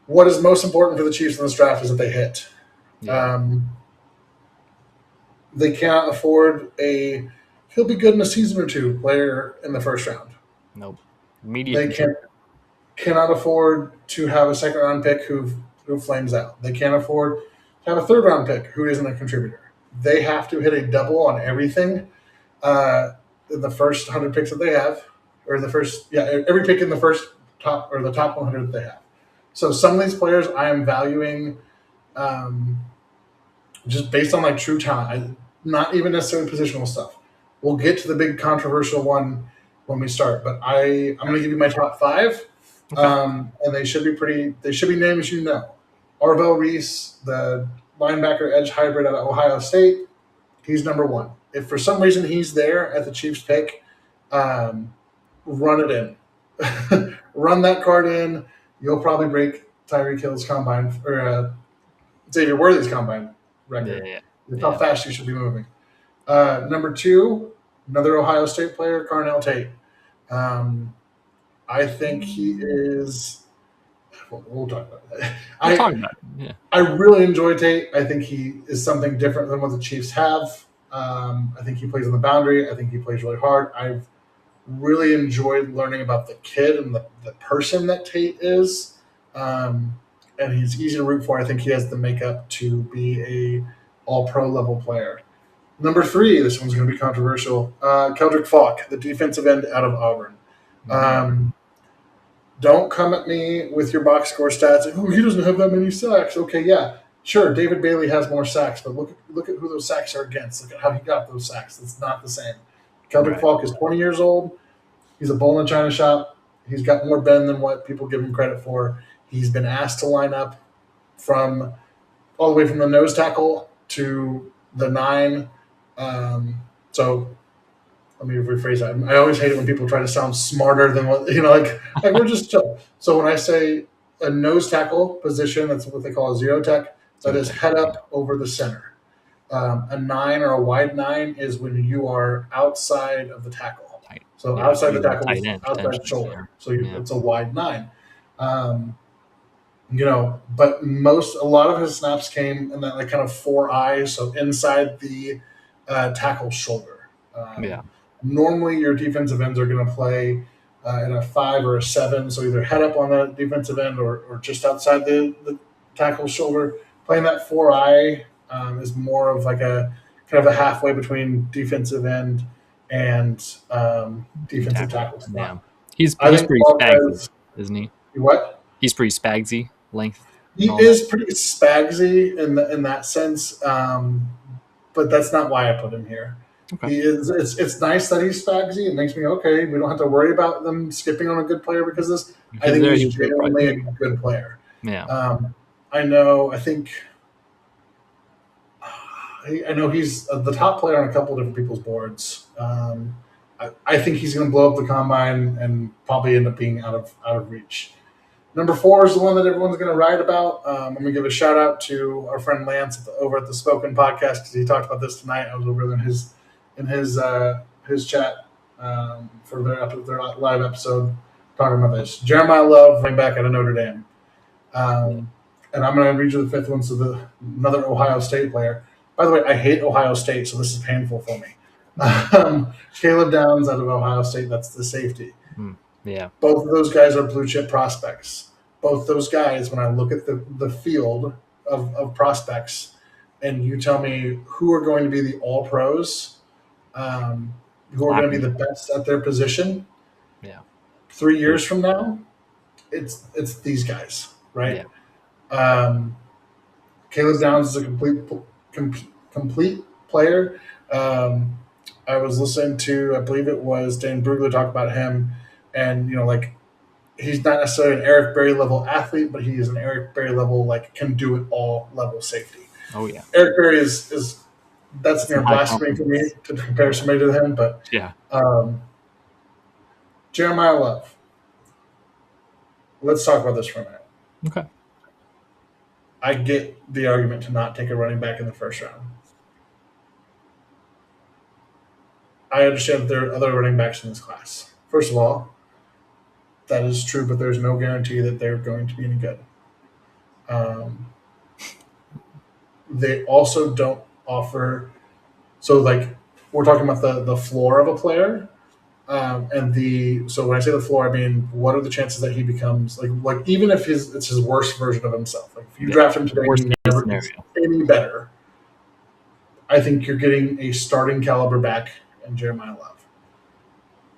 What is most important for the Chiefs in this draft is that they hit. Yeah. They cannot afford he'll be good in a season or two player in the first round. Nope. They cannot afford to have a second round pick who flames out. They can't afford to have a third round pick who isn't a contributor. They have to hit a double on everything in the first 100 picks that they have, or every pick in the first top 100 that they have. So some of these players I am valuing just based on like true talent, not even necessarily positional stuff. We'll get to the big controversial one when we start, but I'm going to give you my top 5, and they should be names you know. Arvell Reese, the linebacker edge hybrid out of Ohio State, he's number 1. If for some reason he's there at the Chiefs pick, run it in. Run that card in. You'll probably break Tyreek Hill's combine or Xavier Worthy's combine record. Yeah. That's how fast you should be moving. Number 2, another Ohio State player, Carnell Tate. I think he is. We'll talk about that. I really enjoy Tate. I think he is something different than what the Chiefs have. I think he plays on the boundary. I think he plays really hard. I've really enjoyed learning about the kid and the person that Tate is. And he's easy to root for. I think he has the makeup to be a all-pro level player. Number 3, this one's going to be controversial. Keldrick Falk, the defensive end out of Auburn. Don't come at me with your box score stats. Oh, he doesn't have that many sacks. Okay, yeah, sure. David Bailey has more sacks, but look at who those sacks are against. Look at how he got those sacks. It's not the same. Keldrick Falk is 20 years old. He's a bull in a china shop. He's got more bend than what people give him credit for. He's been asked to line up from all the way from the nose tackle to the 9. So let me rephrase that. I always hate it when people try to sound smarter than what like we're just chill. So when I say a nose tackle position, that's what they call a zero tech. That is head up over the center. A 9 or a wide 9 is when you are outside of the tackle. So outside the tackle, outside shoulder. So it's a wide 9. But a lot of his snaps came in that like kind of 4 eyes, so inside the tackle shoulder. Normally, your defensive ends are going to play in a 5 or a 7, so either head up on the defensive end or just outside the tackle shoulder. Playing that 4 eye is more of like a kind of a halfway between defensive end and defensive tackle spot. Yeah. He's pretty spagsy, isn't he? What? He's pretty spagsy length. He is pretty spagsy in that sense, but that's not why I put him here. Okay. He is. It's nice that he's spagsy. It makes me okay. We don't have to worry about them skipping on a good player because of this. I think he's genuinely a good player. Yeah. I know. I know he's the top player on a couple of different people's boards. I think he's going to blow up the combine and probably end up being out of reach. Number 4 is the one that everyone's going to write about. I'm going to give a shout out to our friend Lance over at the Spoken Podcast because he talked about this tonight. I was over in his chat for their live episode talking about this. Jeremiah Love, running back out of Notre Dame. And I'm going to read you the 5th one. So another Ohio State player. By the way, I hate Ohio State, so this is painful for me. Caleb Downs out of Ohio State. That's the safety. Yeah. Both of those guys are blue chip prospects. Both those guys, when I look at the field of prospects, and you tell me who are going to be the all pros, who are going to be the best at their position, 3 years from now, it's these guys, right? Yeah. Caleb Downs is a complete player. I was listening to, I believe it was Dan Brugler talk about him. And, he's not necessarily an Eric Berry level athlete, but he is an Eric Berry level, can do it all level safety. Oh, yeah. Eric Berry is that's near blasphemy for me to compare somebody to him. But yeah. Jeremiah Love. Let's talk about this for a minute. Okay. I get the argument to not take a running back in the first round. I understand that there are other running backs in this class. First of all, that is true, but there's no guarantee that they're going to be any good. They also don't offer – so, we're talking about the floor of a player. So when I say the floor, I mean, what are the chances that he becomes – even if it's his worst version of himself. If you draft him today, he never gets any better. I think you're getting a starting caliber back in Jeremiah Love.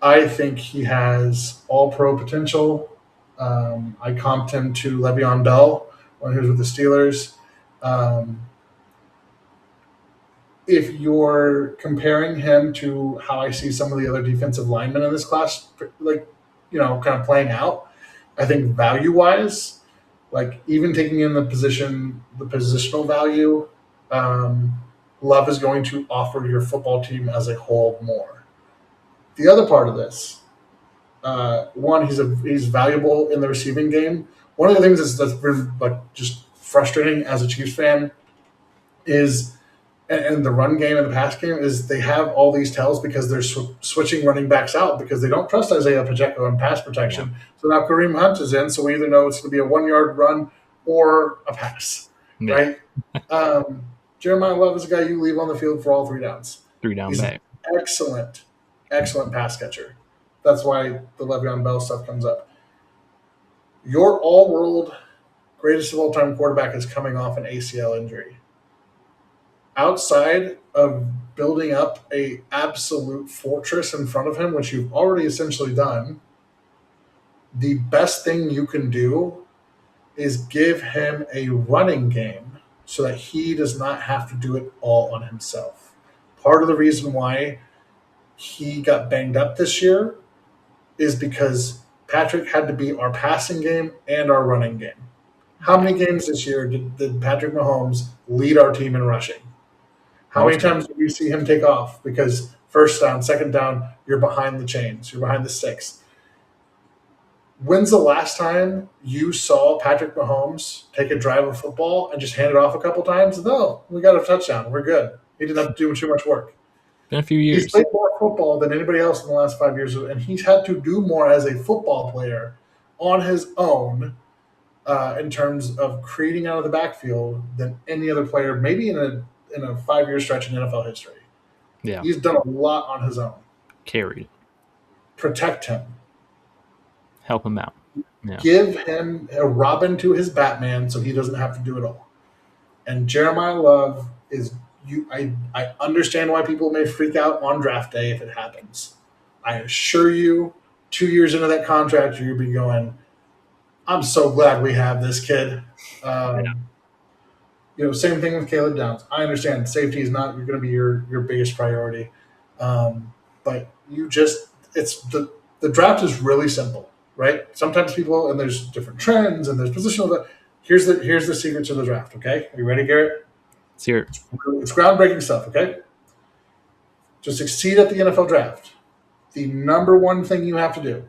I think he has all-pro potential. I comped him to Le'Veon Bell when he was with the Steelers. If you're comparing him to how I see some of the other defensive linemen in this class, kind of playing out, I think value-wise, even taking in the positional value, Love is going to offer your football team as a whole more. The other part of this, one, he's valuable in the receiving game. One of the things that's been just frustrating as a Chiefs fan is, and the run game and the pass game is, they have all these tells because they're switching running backs out because they don't trust Isaiah Pacheco in pass protection. Yeah. So now Kareem Hunt is in, so we either know it's going to be a 1-yard run or a pass, right? Jeremiah Love is a guy you leave on the field for all 3 downs. 3 down back. Excellent pass catcher. That's why the Le'Veon Bell stuff comes up. Your all-world greatest of all-time quarterback is coming off an ACL injury. Outside of building up a absolute fortress in front of him, which you've already essentially done, the best thing you can do is give him a running game so that he does not have to do it all on himself. Part of the reason why he got banged up this year is because Patrick had to be our passing game and our running game. How many games this year did Patrick Mahomes lead our team in rushing? How many times did we see him take off? Because first down, second down, you're behind the chains, you're behind the sticks. When's the last time you saw Patrick Mahomes take a drive of football and just hand it off a couple times? No, we got a touchdown. We're good. He didn't have to do too much work. Been a few He's years. played more football than anybody else in the last 5 years, and he's had to do more as a football player on his own in terms of creating out of the backfield than any other player, maybe in a 5 year stretch in NFL history. Yeah. He's done a lot on his own. Carried. Protect him. Help him out. Yeah. Give him a Robin to his Batman so he doesn't have to do it all. And Jeremiah Love is you. I understand why people may freak out on draft day if it happens. I assure you, 2 years into that contract, you'll be going, I'm so glad we have this kid. Same thing with Caleb Downs. I understand safety is not going to be your biggest priority, but it's the draft is really simple, right? Sometimes people and there's different trends and there's positional. Here's the secret to the draft. Okay, are you ready, Garrett? Let's hear it. It's groundbreaking stuff. Okay, to succeed at the NFL draft, the number one thing you have to do: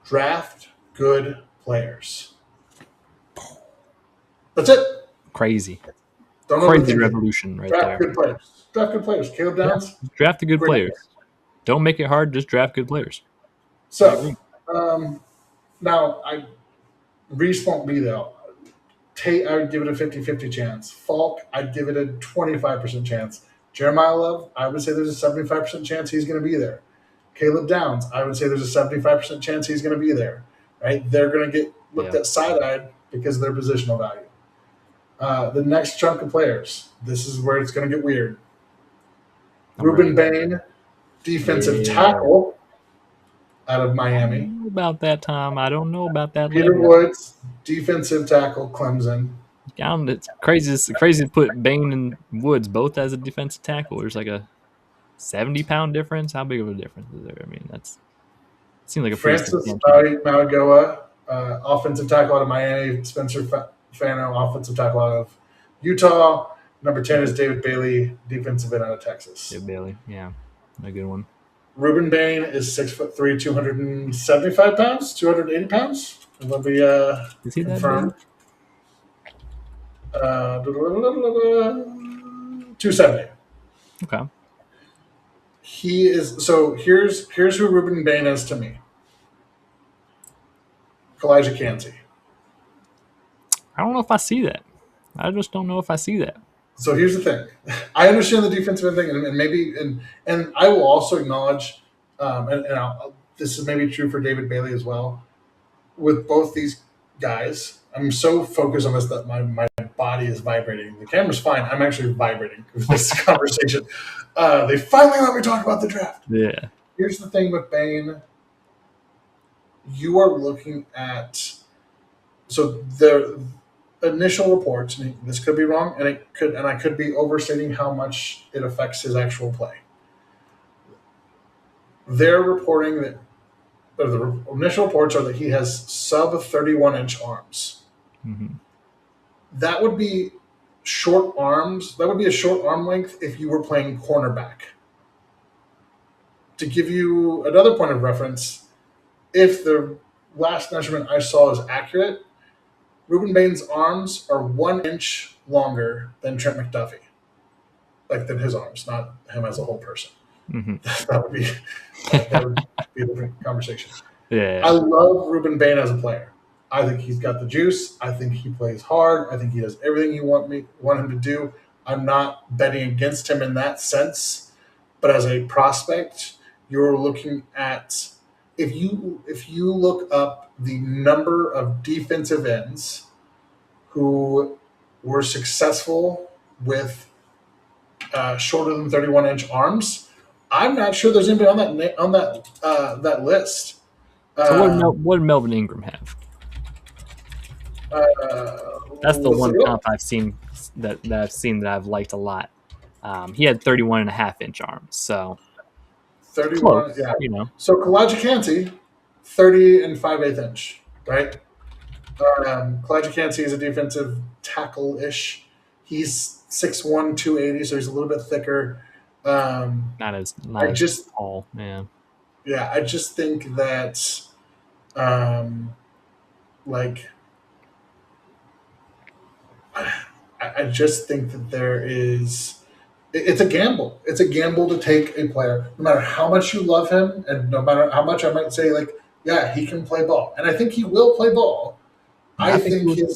draft good players. That's it. Crazy. Crazy revolution right draft there. Good players. Draft good players. Caleb Downs. Yeah. Draft the good players. Don't make it hard. Just draft good players. So now Reese won't be there. Tate, I would give it a 50-50 chance. Falk, I'd give it a 25% chance. Jeremiah Love, I would say there's a 75% chance he's going to be there. Caleb Downs, I would say there's a 75% chance he's going to be there. Right? They're going to get looked at side-eyed because of their positional value. The next chunk of players, this is where it's going to get weird. Ruben Bain, defensive tackle out of Miami. I don't know about that, Tom. I don't know about that. Peter Woods, defensive tackle, Clemson. It's crazy. It's crazy to put Bain and Woods both as a defensive tackle. There's like a 70-pound difference. How big of a difference is there? I mean, it seems like a Francis Mauigoa, offensive tackle out of Miami. Spencer Fano, offensive tackle out of Utah. Number 10 is David Bailey, defensive end out of Texas. David Bailey, yeah, a good one. Ruben Bain is 6'3", 275 pounds, 280 pounds. That'll be is he confirmed. That 270. Okay. He is here's who Ruben Bain is to me. Elijah Cansey. I don't know if I see that. I just don't know if I see that. So here's the thing. I understand the defensive end thing, and maybe and I will also acknowledge, this is maybe true for David Bailey as well. With both these guys, I'm so focused on this that my body is vibrating. The camera's fine. I'm actually vibrating with this conversation. They finally let me talk about the draft. Yeah. Here's the thing with Bain. You are looking at the initial reports, and this could be wrong, and I could be overstating how much it affects his actual play. They're reporting that the initial reports are that he has sub 31-inch arms. Mm-hmm. That would be short arms. That would be a short arm length if you were playing cornerback. To give you another point of reference, if the last measurement I saw is accurate, Ruben Bain's arms are 1 inch longer than Trent McDuffie. Than his arms, not him as a whole person. Mm-hmm. That would be a different conversation. Yeah. I love Ruben Bain as a player. I think he's got the juice. I think he plays hard. I think he does everything you want him to do. I'm not betting against him in that sense. But as a prospect, you're looking at if you look up the number of defensive ends who were successful with shorter than 31-inch arms, I'm not sure there's anybody on that list. So what did Melvin Ingram have? That's the one comp I've seen that I've liked a lot. He had 31.5-inch arms, so 31, close, yeah. You know. So Elijah Cansey, 30 and 5/8 inch, right? Kalijah is a defensive tackle-ish. He's 6'1", 280, so he's a little bit thicker. Not as I not as just tall, yeah. yeah, I just think that um, like I just think that there is it's a gamble. It's a gamble to take a player, no matter how much you love him, and no matter how much I might say, like, yeah, he can play ball, and I think he will play ball. I I think he think would too.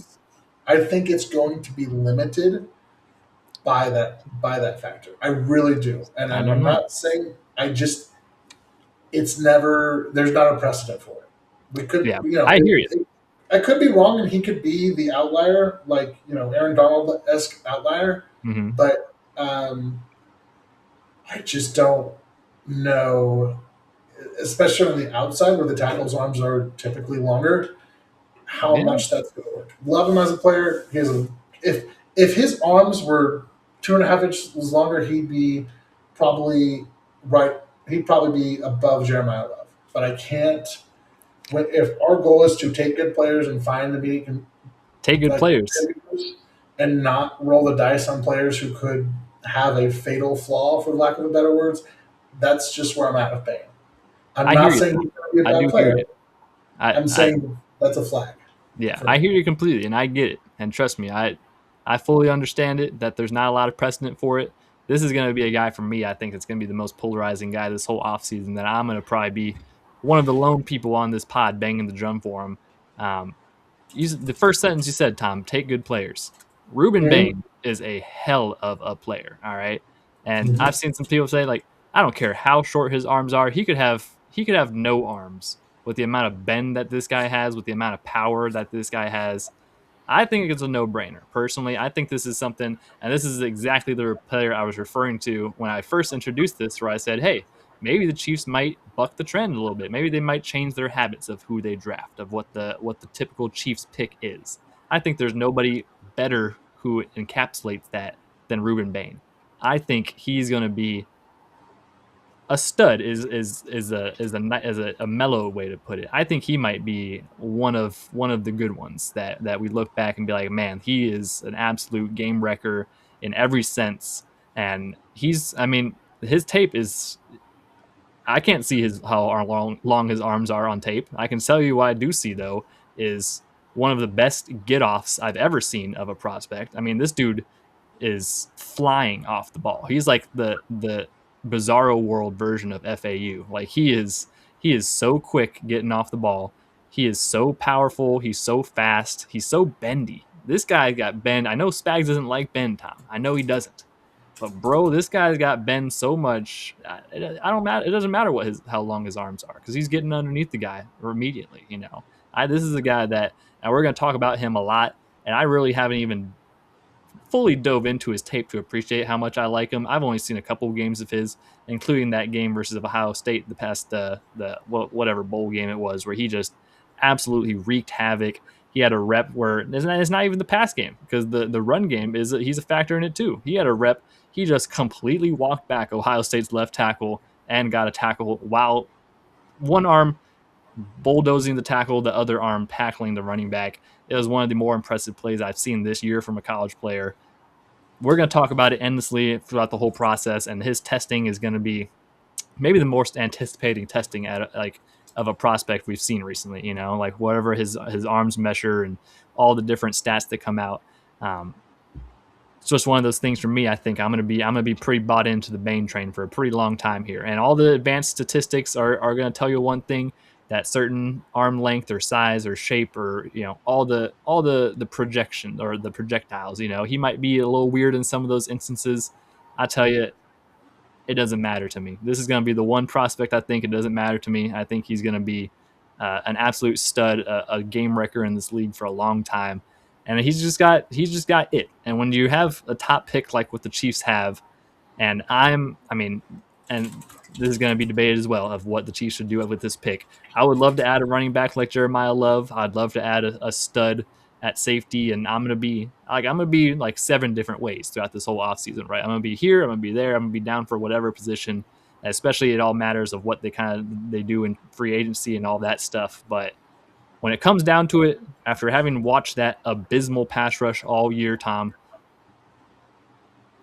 I think it's going to be limited by that factor. I really do, and I don't I'm know. not saying I just it's never there's not a precedent for it. We could, Yeah, I hear you. I could be wrong, and he could be the outlier, like Aaron Donald esque outlier, Hmm. but I just don't know, especially on the outside where the tackle's arms are typically longer, how Yeah, much that's going to work. Love him as a player. If if his arms were 2.5 inches longer, he'd be probably right. He'd probably be above Jeremiah Love. But I can't. If our goal is to take good players and find the beat take good like players. contributors and not roll the dice on players who could have a fatal flaw, for lack of a better words, that's just where I'm at with Bane. I'm I hear not you saying though. he's going to be a I bad do hear player. you. I, I'm I saying that's a flag Yeah, for I me. hear you completely, and I get it. And trust me, I fully understand it that there's not a lot of precedent for it. This is going to be a guy for me. I think it's going to be the most polarizing guy this whole offseason. That I'm going to probably be one of the lone people on this pod banging the drum for him. Um, the first sentence you said, Tom, take good players. Ruben Mm-hmm. Bain is a hell of a player. All right, and Mm-hmm. I've seen some people say like, I don't care how short his arms are. He could have no arms with the amount of bend that this guy has, with the amount of power that this guy has. I think it's a no-brainer. Personally, I think this is something, and this is exactly the player I was referring to when I first introduced this, where I said, hey, maybe the Chiefs might buck the trend a little bit. Maybe they might change their habits of who they draft, of what the typical Chiefs pick is. I think there's nobody better who encapsulates that than Ruben Bain. I think he's going to be a stud is a mellow way to put it. I think he might be one of the good ones that we look back and be like, man, he is an absolute game wrecker in every sense. And I mean, his tape is. I can't see his how long his arms are on tape. I can tell you what I do see though is one of the best get offs I've ever seen of a prospect. I mean, this dude is flying off the ball. He's like the bizarro world version of FAU. Like he is so quick getting off the ball. He is so powerful. He's so fast. He's so bendy. This guy got bend. I know Spags doesn't like bend, Tom. I know he doesn't. But bro, this guy's got bend so much. I don't matter. It doesn't matter how long his arms are because he's getting underneath the guy immediately. This is a guy that, and we're gonna talk about him a lot. And I really haven't even fully dove into his tape to appreciate how much I like him. I've only seen a couple of games of his, including that game versus Ohio State, the past whatever bowl game it was, where he just absolutely wreaked havoc. He had a rep where it's not even the pass game because the run game he's a factor in it too. He had a rep. He just completely walked back Ohio State's left tackle and got a tackle while one arm bulldozing the tackle, the other arm tackling the running back. It was one of the more impressive plays I've seen this year from a college player. We're going to talk about it endlessly throughout the whole process, and his testing is going to be maybe the most anticipating testing of a prospect we've seen recently. Like whatever his arms measure and all the different stats that come out. Um, it's just one of those things for me. I think I'm gonna be pretty bought into the Bane train for a pretty long time here, and all the advanced statistics are going to tell you one thing: that certain arm length or size or shape or all the projection or the projectiles. He might be a little weird in some of those instances. I tell you, it doesn't matter to me. This is going to be the one prospect I think it doesn't matter to me. I think he's going to be an absolute stud, a game wrecker in this league for a long time, and he's just got it. And when you have a top pick like what the Chiefs have, and and this is going to be debated as well of what the Chiefs should do with this pick. I would love to add a running back like Jeremiah Love. I'd love to add a stud at safety, and I'm gonna be like 7 different ways throughout this whole offseason, right? I'm gonna be here, I'm gonna be there, I'm gonna be down for whatever position. Especially it all matters of what they do in free agency and all that stuff. But when it comes down to it, after having watched that abysmal pass rush all year, Tom,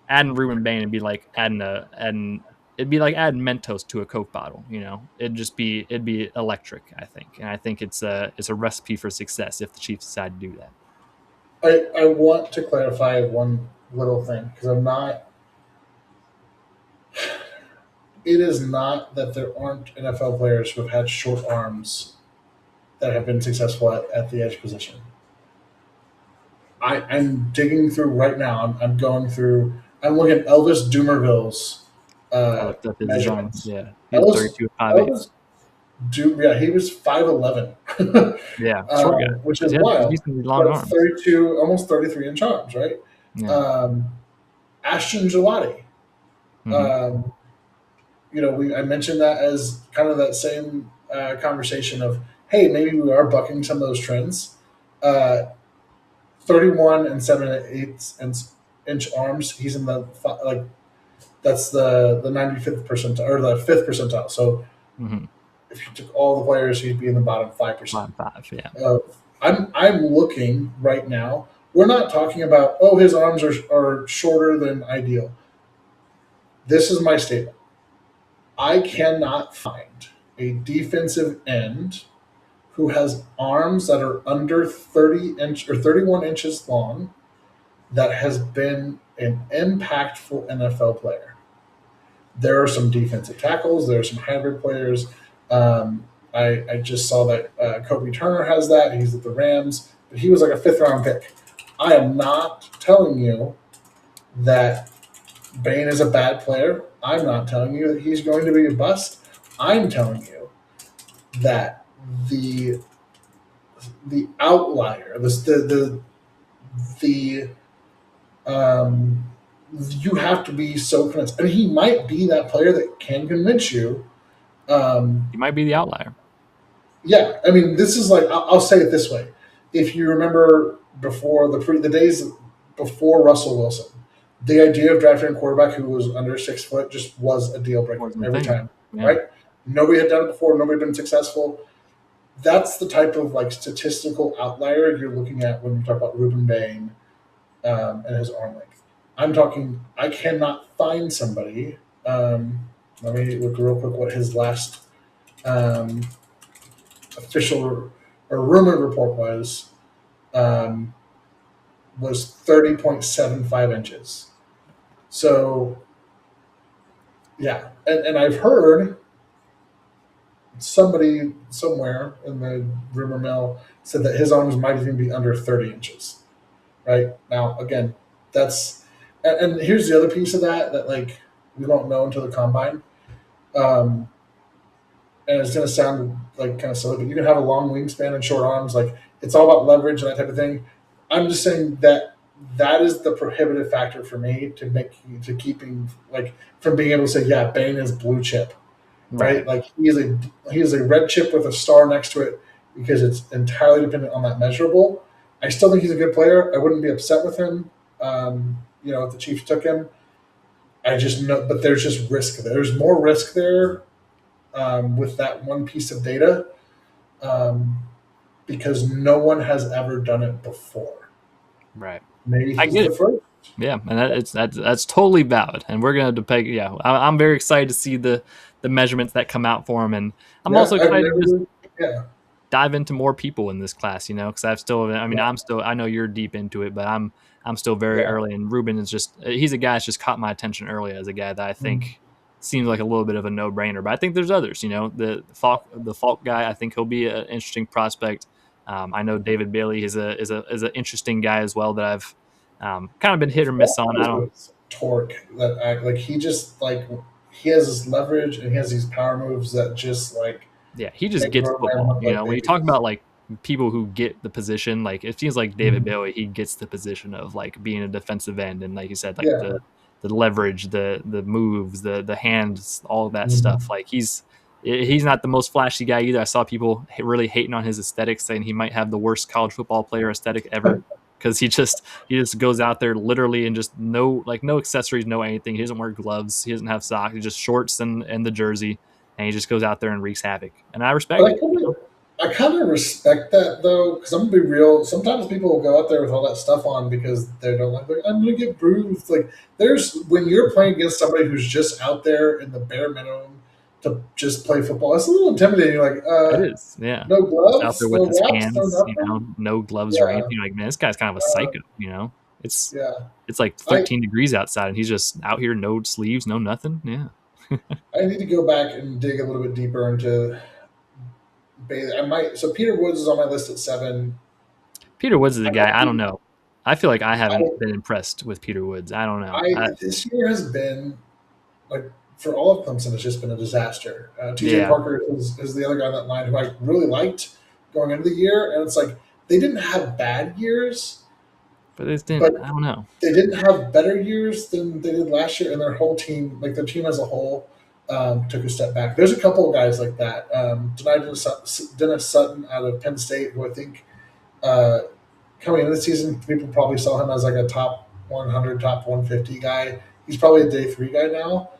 adding Ruben Bain would be like it'd be like adding Mentos to a Coke bottle. It'd be electric, I think, and I think it's a recipe for success if the Chiefs decide to do that. I want to clarify one little thing because I'm not. It is not that there aren't NFL players who have had short arms that have been successful at the edge position. I'm digging through right now. I'm going through. I'm looking at Elvis Dumerville's I looked up his arms. measurements. Yeah, he was Elvis 32 5/8. Elvis yeah, he was 5'11", Yeah, short guy. which He is had wild. decently long But arms. 32, almost 33-inch arms, right? Yeah. Ashton Gelati. Mm-hmm. I mentioned that as kind of that same conversation of, hey, maybe we are bucking some of those trends. 31 and 7/8 inch arms. He's in the that's the 95th percentile or the 5th percentile. So Mm-hmm. if you took all the players, he'd be in the bottom 5%. 5'5", yeah. I'm looking right now. We're not talking about his arms are shorter than ideal. This is my statement. I cannot find a defensive end who has arms that are under 30 inch or 31 inches long that has been an impactful NFL player. There are some defensive tackles. There are some hybrid players. I just saw that Kobe Turner has that. He's at the Rams, but he was like a 5th-round pick. I am not telling you that Bain is a bad player. I'm not telling you that he's going to be a bust. I'm telling you that the outlier, you have to be so convinced, and he might be that player that can convince you. He might be the outlier. Yeah, I mean, this is like I'll say it this way: if you remember before the days before Russell Wilson, the idea of drafting a quarterback who was under 6 foot just was a deal breaker every time, Yeah. right? Nobody had done it before. Nobody had been successful. That's the type of like statistical outlier you're looking at when you talk about Ruben Bain and his arm length. I'm talking. I cannot find somebody. Let me look real quick what his last official or rumored report was 30.75 inches. So, yeah, and I've heard somebody somewhere in the rumor mill said that his arms might even be under 30 inches. Right now, again, that's and here's the other piece of that like we won't know until the combine. Um, and it's going to sound like kind of silly, but you can have a long wingspan and short arms. Like it's all about leverage and that type of thing. I'm just saying that is the prohibitive factor for me to keeping like from being able to say, yeah, Bain is blue chip, right? Like he is a red chip with a star next to it because it's entirely dependent on that measurable. I still think he's a good player. I wouldn't be upset with him. If the Chiefs took him, I just know, but there's just risk there. There's more risk there with that one piece of data because no one has ever done it before. Right. Maybe he's the first. Yeah, and that's totally valid, and we're gonna depeg. Yeah, I'm very excited to see the measurements that come out for him, and I'm also excited to just dive into more people in this class. Because I know you're deep into it, but I'm still very early, and Ruben is he's a guy that's just caught my attention early as a guy that I think seems like a little bit of a no brainer. But I think there's others. The Falk guy, I think he'll be an interesting prospect. I know David Bailey is an interesting guy as well that I've kind of been hit or miss on. I don't torque that like he just like he has this leverage and he has these power moves that just like he just gets football. When you talk about like people who get the position, like it seems like David Bailey, he gets the position of like being a defensive end, and like you said, like the leverage, the moves, the hands, all of that stuff. Like he's not the most flashy guy either. I saw people really hating on his aesthetic, saying he might have the worst college football player aesthetic ever. Because he just goes out there literally and just no accessories, no anything. He doesn't wear gloves. He doesn't have socks. He just shorts and the jersey, and he just goes out there and wreaks havoc. And I respect it. I kind of respect that though, because I'm gonna be real. Sometimes people will go out there with all that stuff on because they don't like. I'm gonna get bruised. Like there's when you're playing against somebody who's just out there in the bare minimum to just play football. It's a little intimidating. You're like, It is, yeah. no Just out there gloves, with no his wraps, no hands, nothing. no gloves or Yeah, anything. Like, man, this guy's kind of a uh, psycho. It's yeah. it's like I 13 degrees outside, and he's just out here, no sleeves, no nothing. Yeah, I need to go back and dig a little bit deeper into Bailey. I might. So Peter Woods is on my list at 7. Peter Woods is a I guy. might I don't be. know. I feel like I I, haven't been impressed with Peter Woods. I don't know. this year has been like for all of Clemson, it's just been a disaster. TJ Yeah, Parker is the other guy on that line who I really liked going into the year, and it's like they didn't have bad years, but it but didn't. I don't know. they didn't have better years than they did last year, and their whole team, like their team as a whole, took a step back. There's a couple of guys like that. Dennis Sutton out of Penn State, who I think uh, coming into the season, people probably saw him as like a top 100, top 150 guy. He's probably a day 3 guy now,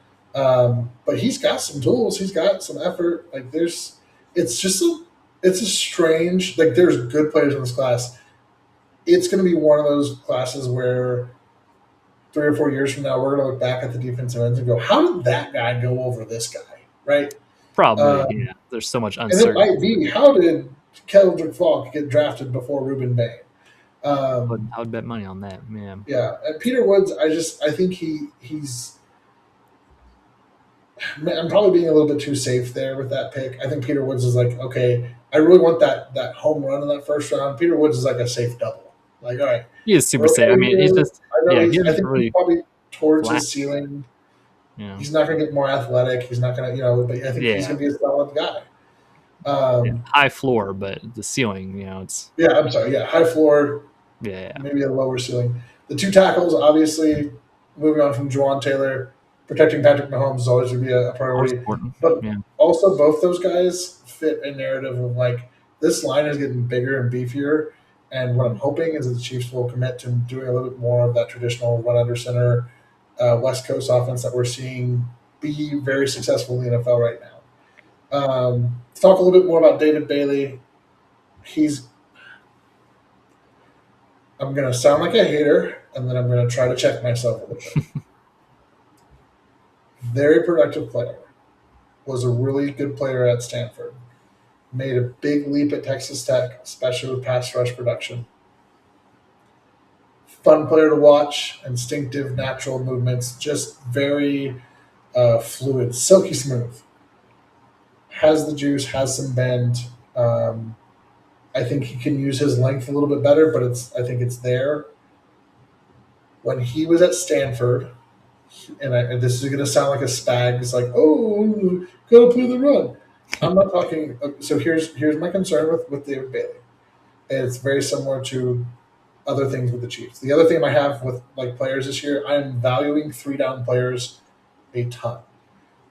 but he's got some tools. He's got some effort. Like it's just it's a strange. Like there's good players in this class. It's going to be one of those classes where 3 or 4 years from now, we're going to look back at the defensive ends and go, "How did that guy go over this guy?" Right? Probably. Um, Yeah. There's so much and it might uncertainty. be, "How did Keldrick Falk get drafted before Ruben Bain?" I would bet money on that. Yeah. Yeah, and Peter Woods, I think he's. I'm probably being a little bit too safe there with that pick. I think Peter Woods is like, okay, I really want that home run in that first round. Peter Woods is like a safe double. Like, all right, He is super we're safe. I okay mean, he's here. just I know yeah. He I doesn't think he's really probably towards his flash. ceiling. You know. He's not going to get more athletic. He's not going to, but I think he's Yeah. going to be a solid guy. Yeah. Um, High floor, but the ceiling. It's yeah, I'm sorry. Yeah, high floor, yeah. maybe a lower ceiling. The two tackles, obviously, moving on from Juwan Taylor, protecting Patrick Mahomes is always going to be a Always priority. important. But Yeah. also, both those guys fit a narrative of like this line is getting bigger and beefier. And what I'm hoping is that the Chiefs will commit to doing a little bit more of that traditional run under center West Coast offense that we're seeing be very successful in the NFL right now. Let's talk a little bit more about David Bailey. He's I'm going to sound like a hater, and then I'm going to try to check myself a little bit. Very productive player. Was a really good player at Stanford. Made a big leap at Texas Tech, especially with pass rush production. Fun player to watch. Instinctive, natural movements. Just very fluid, silky smooth. Has the juice. Has some bend. I think he can use his length a little bit better, but I think it's there. When he was at Stanford, and this is going to sound like a spag. It's like, oh, gotta play the run. I'm not talking. So here's my concern with David Bailey. It's very similar to other things with the Chiefs. The other thing I have with like players this year, I'm valuing 3 down players a ton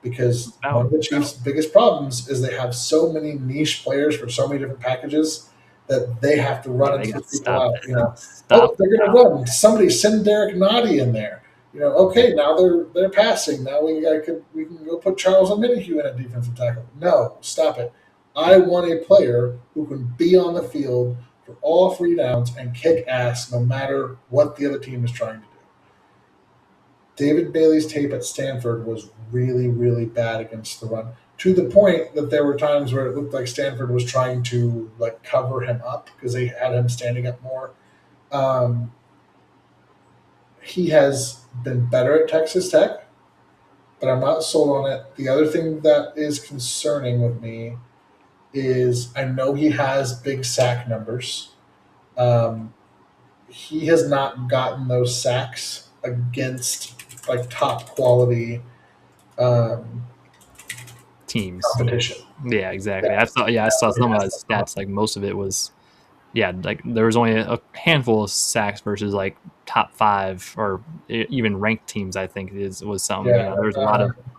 because It's one of valid. the Chiefs' biggest problems is they have so many niche players for so many different packages that they have to run Yeah, and they got switch to people stop out. that. Oh, Stop the they're going to power. run. Somebody send Derek Noddy in there. Okay, now they're passing. Now we can go put Charles Omenihu in a defensive tackle. No, stop it. I want a player who can be on the field for all 3 downs and kick ass no matter what the other team is trying to do. David Bailey's tape at Stanford was really, really bad against the run, to the point that there were times where it looked like Stanford was trying to like cover him up because they had him standing up more. Um, he has been better at Texas Tech, but I'm not sold on it. The other thing that is concerning with me is I know he has big sack numbers. Um, he has not gotten those sacks against like top quality um, Teams. competition. Yeah, exactly. Yeah, I saw he some of has his stats. Like most of it was yeah, like there was only a handful of sacks versus like top 5 or even ranked teams. I think was some. yeah, There's a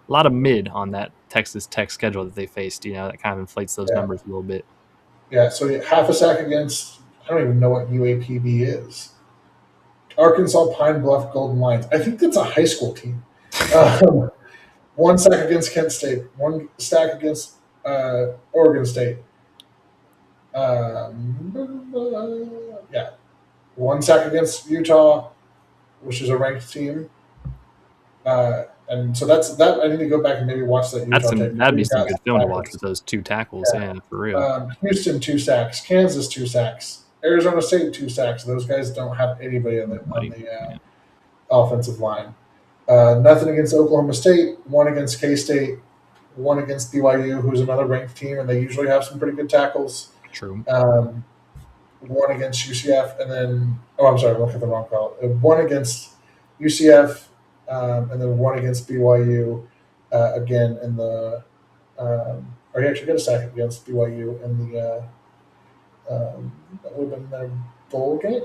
lot of mid on that Texas Tech schedule that they faced. That kind of inflates those yeah, numbers a little bit. yeah. So half a sack against I don't even know what UAPB is. Arkansas Pine Bluff Golden Lions. I think that's a high school team. Um, 1 sack against Kent State. 1 sack against Oregon State. Yeah, one sack against Utah, which is a ranked team. And so that's that. I need to go back and maybe watch that Utah tape. That'd be He some got good some film to watch with tackles. those 2 tackles. Yeah. Yeah, for real. Houston 2 sacks, Kansas 2 sacks, Arizona State 2 sacks. Those guys don't have anybody on Buddy. the Yeah. offensive line. Nothing against Oklahoma State, one against K State, one against BYU, who's another ranked team, and they usually have some pretty good tackles. True. One against UCF, and then I'm sorry, I'm looking at the wrong call. One against UCF, and then one against BYU again in the. Or he actually got a sack against BYU in the. That would have been their bowl game.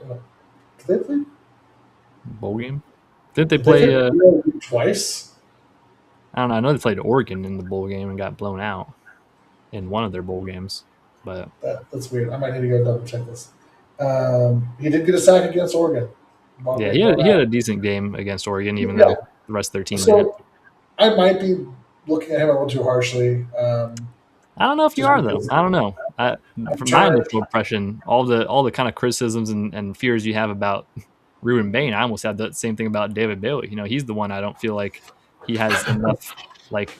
Did they play? Bowl game. Didn't they Did they play? play BYU twice? I don't know. I know they played Oregon in the bowl game and got blown out in one of their bowl games. But That's weird. I might need to go double check this. He did get a sack against Oregon. yeah, he had a decent game against Oregon, even Yeah. though the rest of their team didn't. So I might be looking at him a little too harshly. I don't know if you Just are though. because- I don't know. From my trying- initial impression, all the kind of criticisms and fears you have about Ruben Bain, I almost had the same thing about David Bailey. He's the one I don't feel like he has enough. Like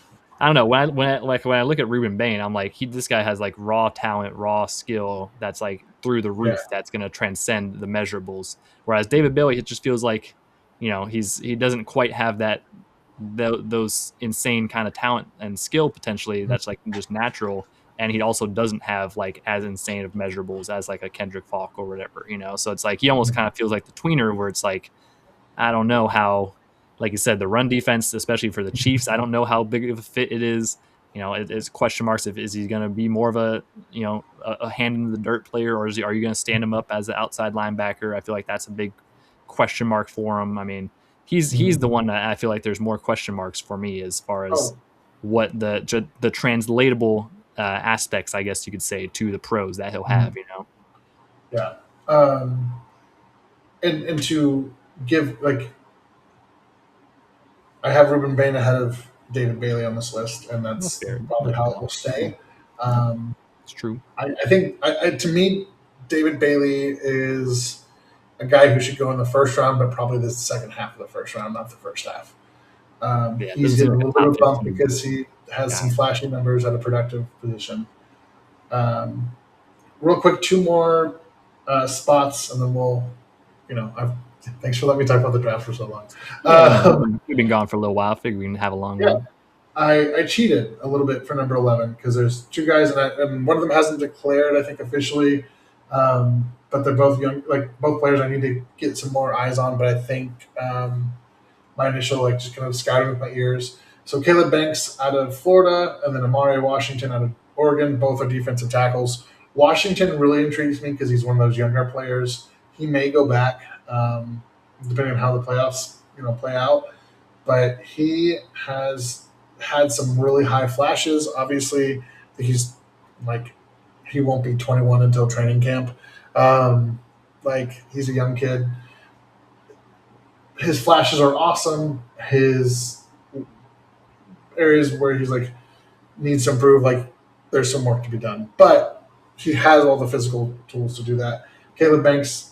I don't know when I look at Ruben Bain, I'm like this guy has like raw talent, raw skill that's like through the roof. Yeah. That's going to transcend the measurables. Whereas David Bailey, it just feels like he doesn't quite have those insane kind of talent and skill potentially that's like just natural, and he also doesn't have like as insane of measurables as like a Kendrick Falk or whatever, so it's like he almost kind of feels like the tweener, where it's like I don't know how, like you said, the run defense, especially for the Chiefs, I don't know how big of a fit it is. It's question marks if is he going to be more of a hand in the dirt player, or are you going to stand him up as an outside linebacker? I feel like that's a big question mark for him. I mean, he's the one that I feel like there's more question marks for me as far as what the translatable aspects, I guess you could say, to the pros that he'll have. Yeah. And to give I have Ruben Bain ahead of David Bailey on this list, and that's fair. probably how it will stay. It's true. I think to me, David Bailey is a guy who should go in the first round, but probably the second half of the first round, not the first half. He's getting a little bit of a bump because he has some flashy numbers at a productive position. Real quick, 2 more spots, and then we'll, thanks for letting me talk about the draft for so long. We've been gone for a little while. I figured we can have a long Yeah. one. I cheated a little bit for number 11 because there's 2 guys, and one of them hasn't declared, I think, officially. But they're both young, like both players I need to get some more eyes on. But I think my initial, just kind of scouting with my ears. So Caleb Banks out of Florida, and then Amari Washington out of Oregon. Both are defensive tackles. Washington really intrigues me because he's one of those younger players. He may go back, depending on how the playoffs, play out. But he has had some really high flashes. Obviously, he's he won't be 21 until training camp. He's a young kid. His flashes are awesome. His areas where he's needs to improve, there's some work to be done. But he has all the physical tools to do that. Caleb Banks,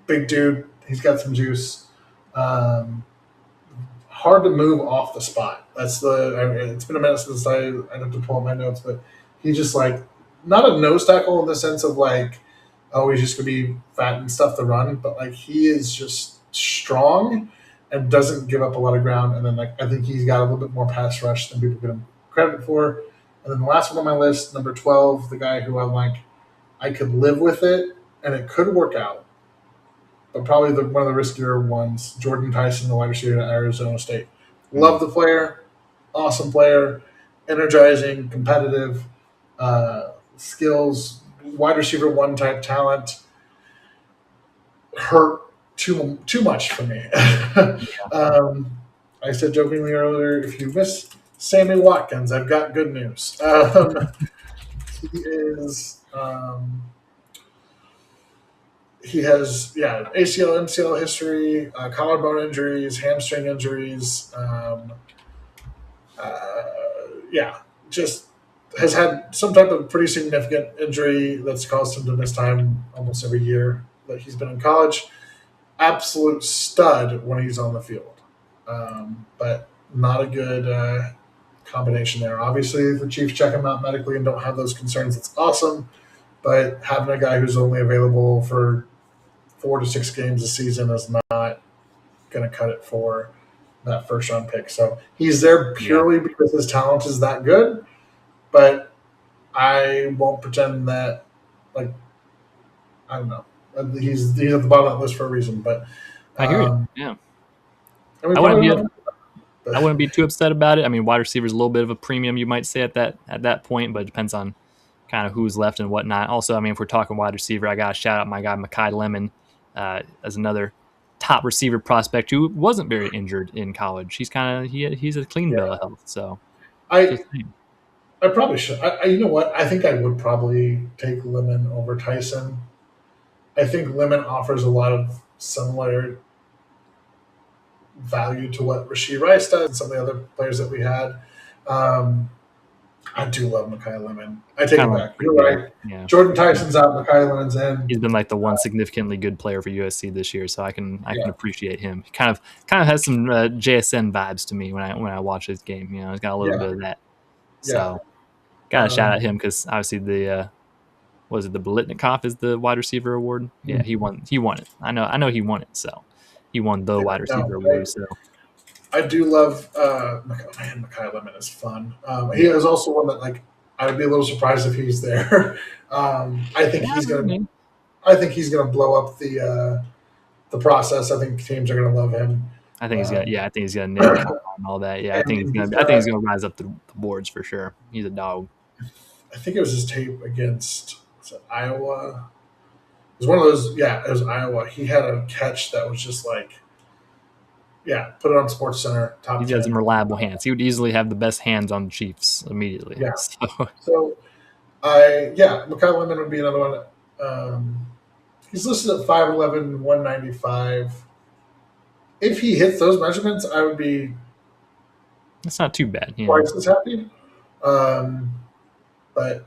big dude. He's got some juice. Hard to move off the spot. It's been a minute since I have to pull up my notes, but he's just not a nose tackle in the sense of he's just gonna be fat and stuff to run, but he is just strong and doesn't give up a lot of ground. And then I think he's got a little bit more pass rush than people give him credit for. And then the last one on my list, number 12, the guy who I could live with it and it could work out, but probably one of the riskier ones, Jordan Tyson, the wide receiver at Arizona State. Love the player, awesome player, energizing, competitive, skills, wide receiver 1 type talent. Hurt too much for me. I said jokingly earlier, if you miss Sammy Watkins, I've got good news. He is. He has, ACL, MCL history, collarbone injuries, hamstring injuries. Just has had some type of pretty significant injury that's caused him to miss time almost every year that he's been in college. Absolute stud when he's on the field, but not a good combination there. Obviously, the Chiefs check him out medically and don't have those concerns. It's awesome, but having a guy who's only available for 4 to 6 games a season is not going to cut it for that first round pick. So he's there Yeah, purely because his talent is that good, but I won't pretend that, like, I don't know. He's at the bottom of that list for a reason, but I hear you. um, Yeah, and we I wouldn't probably be won't. I But wouldn't be too upset about it. I mean, wide receiver is a little bit of a premium, you might say, at that point, but it depends on kind of who's left and whatnot. Also, I mean, if we're talking wide receiver, I got to shout out my guy Makai Lemon as another top receiver prospect who wasn't very injured in college. He's a clean bill yeah, of health. So I just saying. I probably should. You know what? I think I would probably take Lemon over Tyson. I think Lemon offers a lot of similar value to what Rasheed Rice does and some of the other players that we had. Um, I do love Makai Lemon. I take Kind it of like back. You're pretty good. right. Yeah. Jordan Tyson's out. Makai Lemon's in. He's been like the one significantly good player for USC this year, so I can Yeah, appreciate him. He kind of has some JSN vibes to me when I watch his game. You know, he's got a little bit yeah, of that. yeah. So gotta shout Um, out him because obviously was it the Bolitnikoff is the wide receiver award? Yeah, he won it. I know he won it. So he won the yeah, wide no, receiver award. So I do love man. Makai Lemon is fun. He yeah, is also one that, like, I would be a little surprised if he's there. I think yeah. he's I gonna. mean, I think he's gonna blow up the process. I think teams are gonna love him. I think he's gonna Um, yeah, I think he's gonna nail the combine and all that. Yeah, and he's I think he's got. gonna rise up the boards for sure. He's a dog. I think it was his tape against, was it Iowa. It was one of those. Yeah, it was Iowa. He had a catch that was just like, yeah, put it on Sports Center, He top has some 10. reliable hands. He would easily have the best hands on the Chiefs immediately. Yeah. So So Makai Lemon would be another one. Um, he's listed at 5'11", 195. If he hits those measurements, I would be it's not too bad, you know. twice as happy. Um, but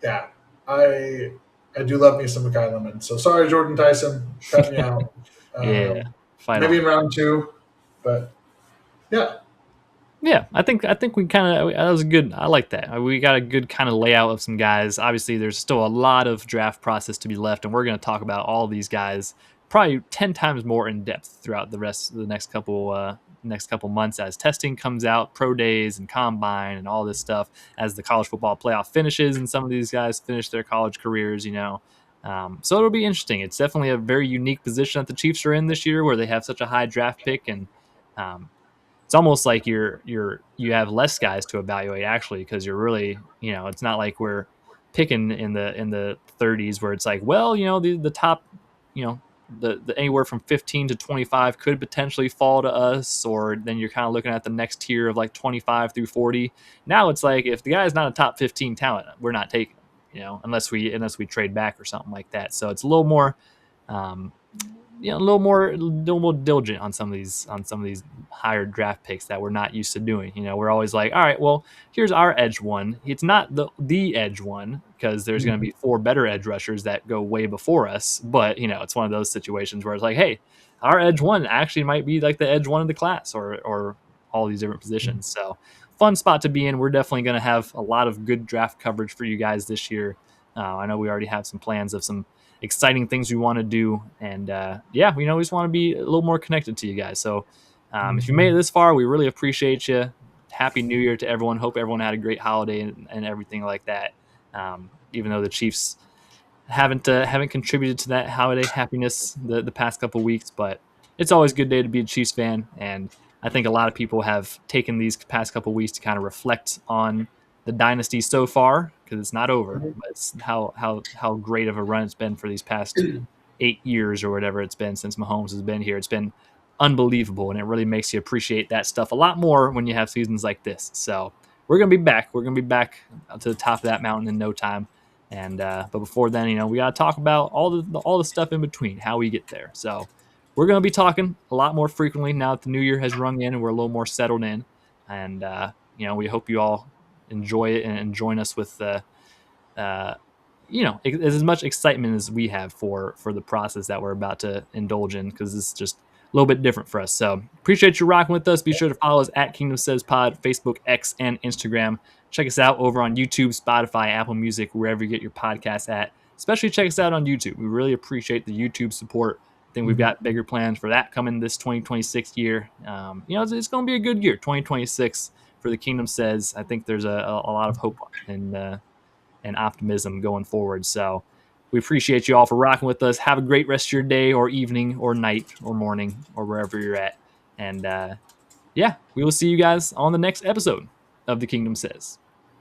yeah, I I do love me some Makai Lemon. So sorry, Jordan Tyson, cut me out. Yeah, fight Maybe on. in round two, but yeah, Yeah, I think we kind of that was a good. I like that. We got a good kind of layout of some guys. Obviously, there's still a lot of draft process to be left, and we're going to talk about all these guys probably 10 times more in depth throughout the rest of the next couple months as testing comes out, pro days and combine and all this stuff as the college football playoff finishes, and some of these guys finish their college careers. So it'll be interesting. It's definitely a very unique position that the Chiefs are in this year, where they have such a high draft pick and. Um, it's almost like you have less guys to evaluate actually because you're really it's not like we're picking in the 30s where it's like well the top the anywhere from 15 to 25 could potentially fall to us or then you're kind of looking at the next tier of like 25 through 40. Now it's like if the guy is not a top 15 talent we're not taking him unless we trade back or something like that, so it's a little more um, a little more diligent on some of these higher draft picks that we're not used to doing. We're always like, all right, well, here's our edge one. It's not the edge one because there's going to be four better edge rushers that go way before us. But it's one of those situations where it's like, hey, our edge one actually might be like the edge one of the class or all these different positions. So fun spot to be in. We're definitely going to have a lot of good draft coverage for you guys this year. I know we already have some plans of some exciting things we want to do. And we always want to be a little more connected to you guys. So if you made it this far, we really appreciate you. Happy New Year to everyone. Hope everyone had a great holiday and everything like that. Even though the Chiefs haven't contributed to that holiday happiness the past couple weeks, but it's always a good day to be a Chiefs fan. And I think a lot of people have taken these past couple weeks to kind of reflect on the dynasty so far because it's not over, but it's how great of a run it's been for these past 8 years or whatever it's been since Mahomes has been here. It's been unbelievable, and it really makes you appreciate that stuff a lot more when you have seasons like this. So we're gonna be back. We're gonna be back to the top of that mountain in no time. And but before then, we got to talk about all the stuff in between, how we get there. So we're gonna be talking a lot more frequently now that the new year has rung in and we're a little more settled in. And we hope you all enjoy it and join us with as much excitement as we have for the process that we're about to indulge in, because it's just a little bit different for us. So appreciate you rocking with us. Be sure to follow us at Kingdom Says Pod, Facebook, X, and Instagram. Check us out over on YouTube, Spotify, Apple Music, wherever you get your podcasts at. Especially check us out on YouTube. We really appreciate the YouTube support. I think we've got bigger plans for that coming this 2026 year. It's going to be a good year, 2026 for the Kingdom Says. I think there's a lot of hope and optimism going forward. So we appreciate you all for rocking with us. Have a great rest of your day or evening or night or morning or wherever you're at. And we will see you guys on the next episode of The Kingdom Says.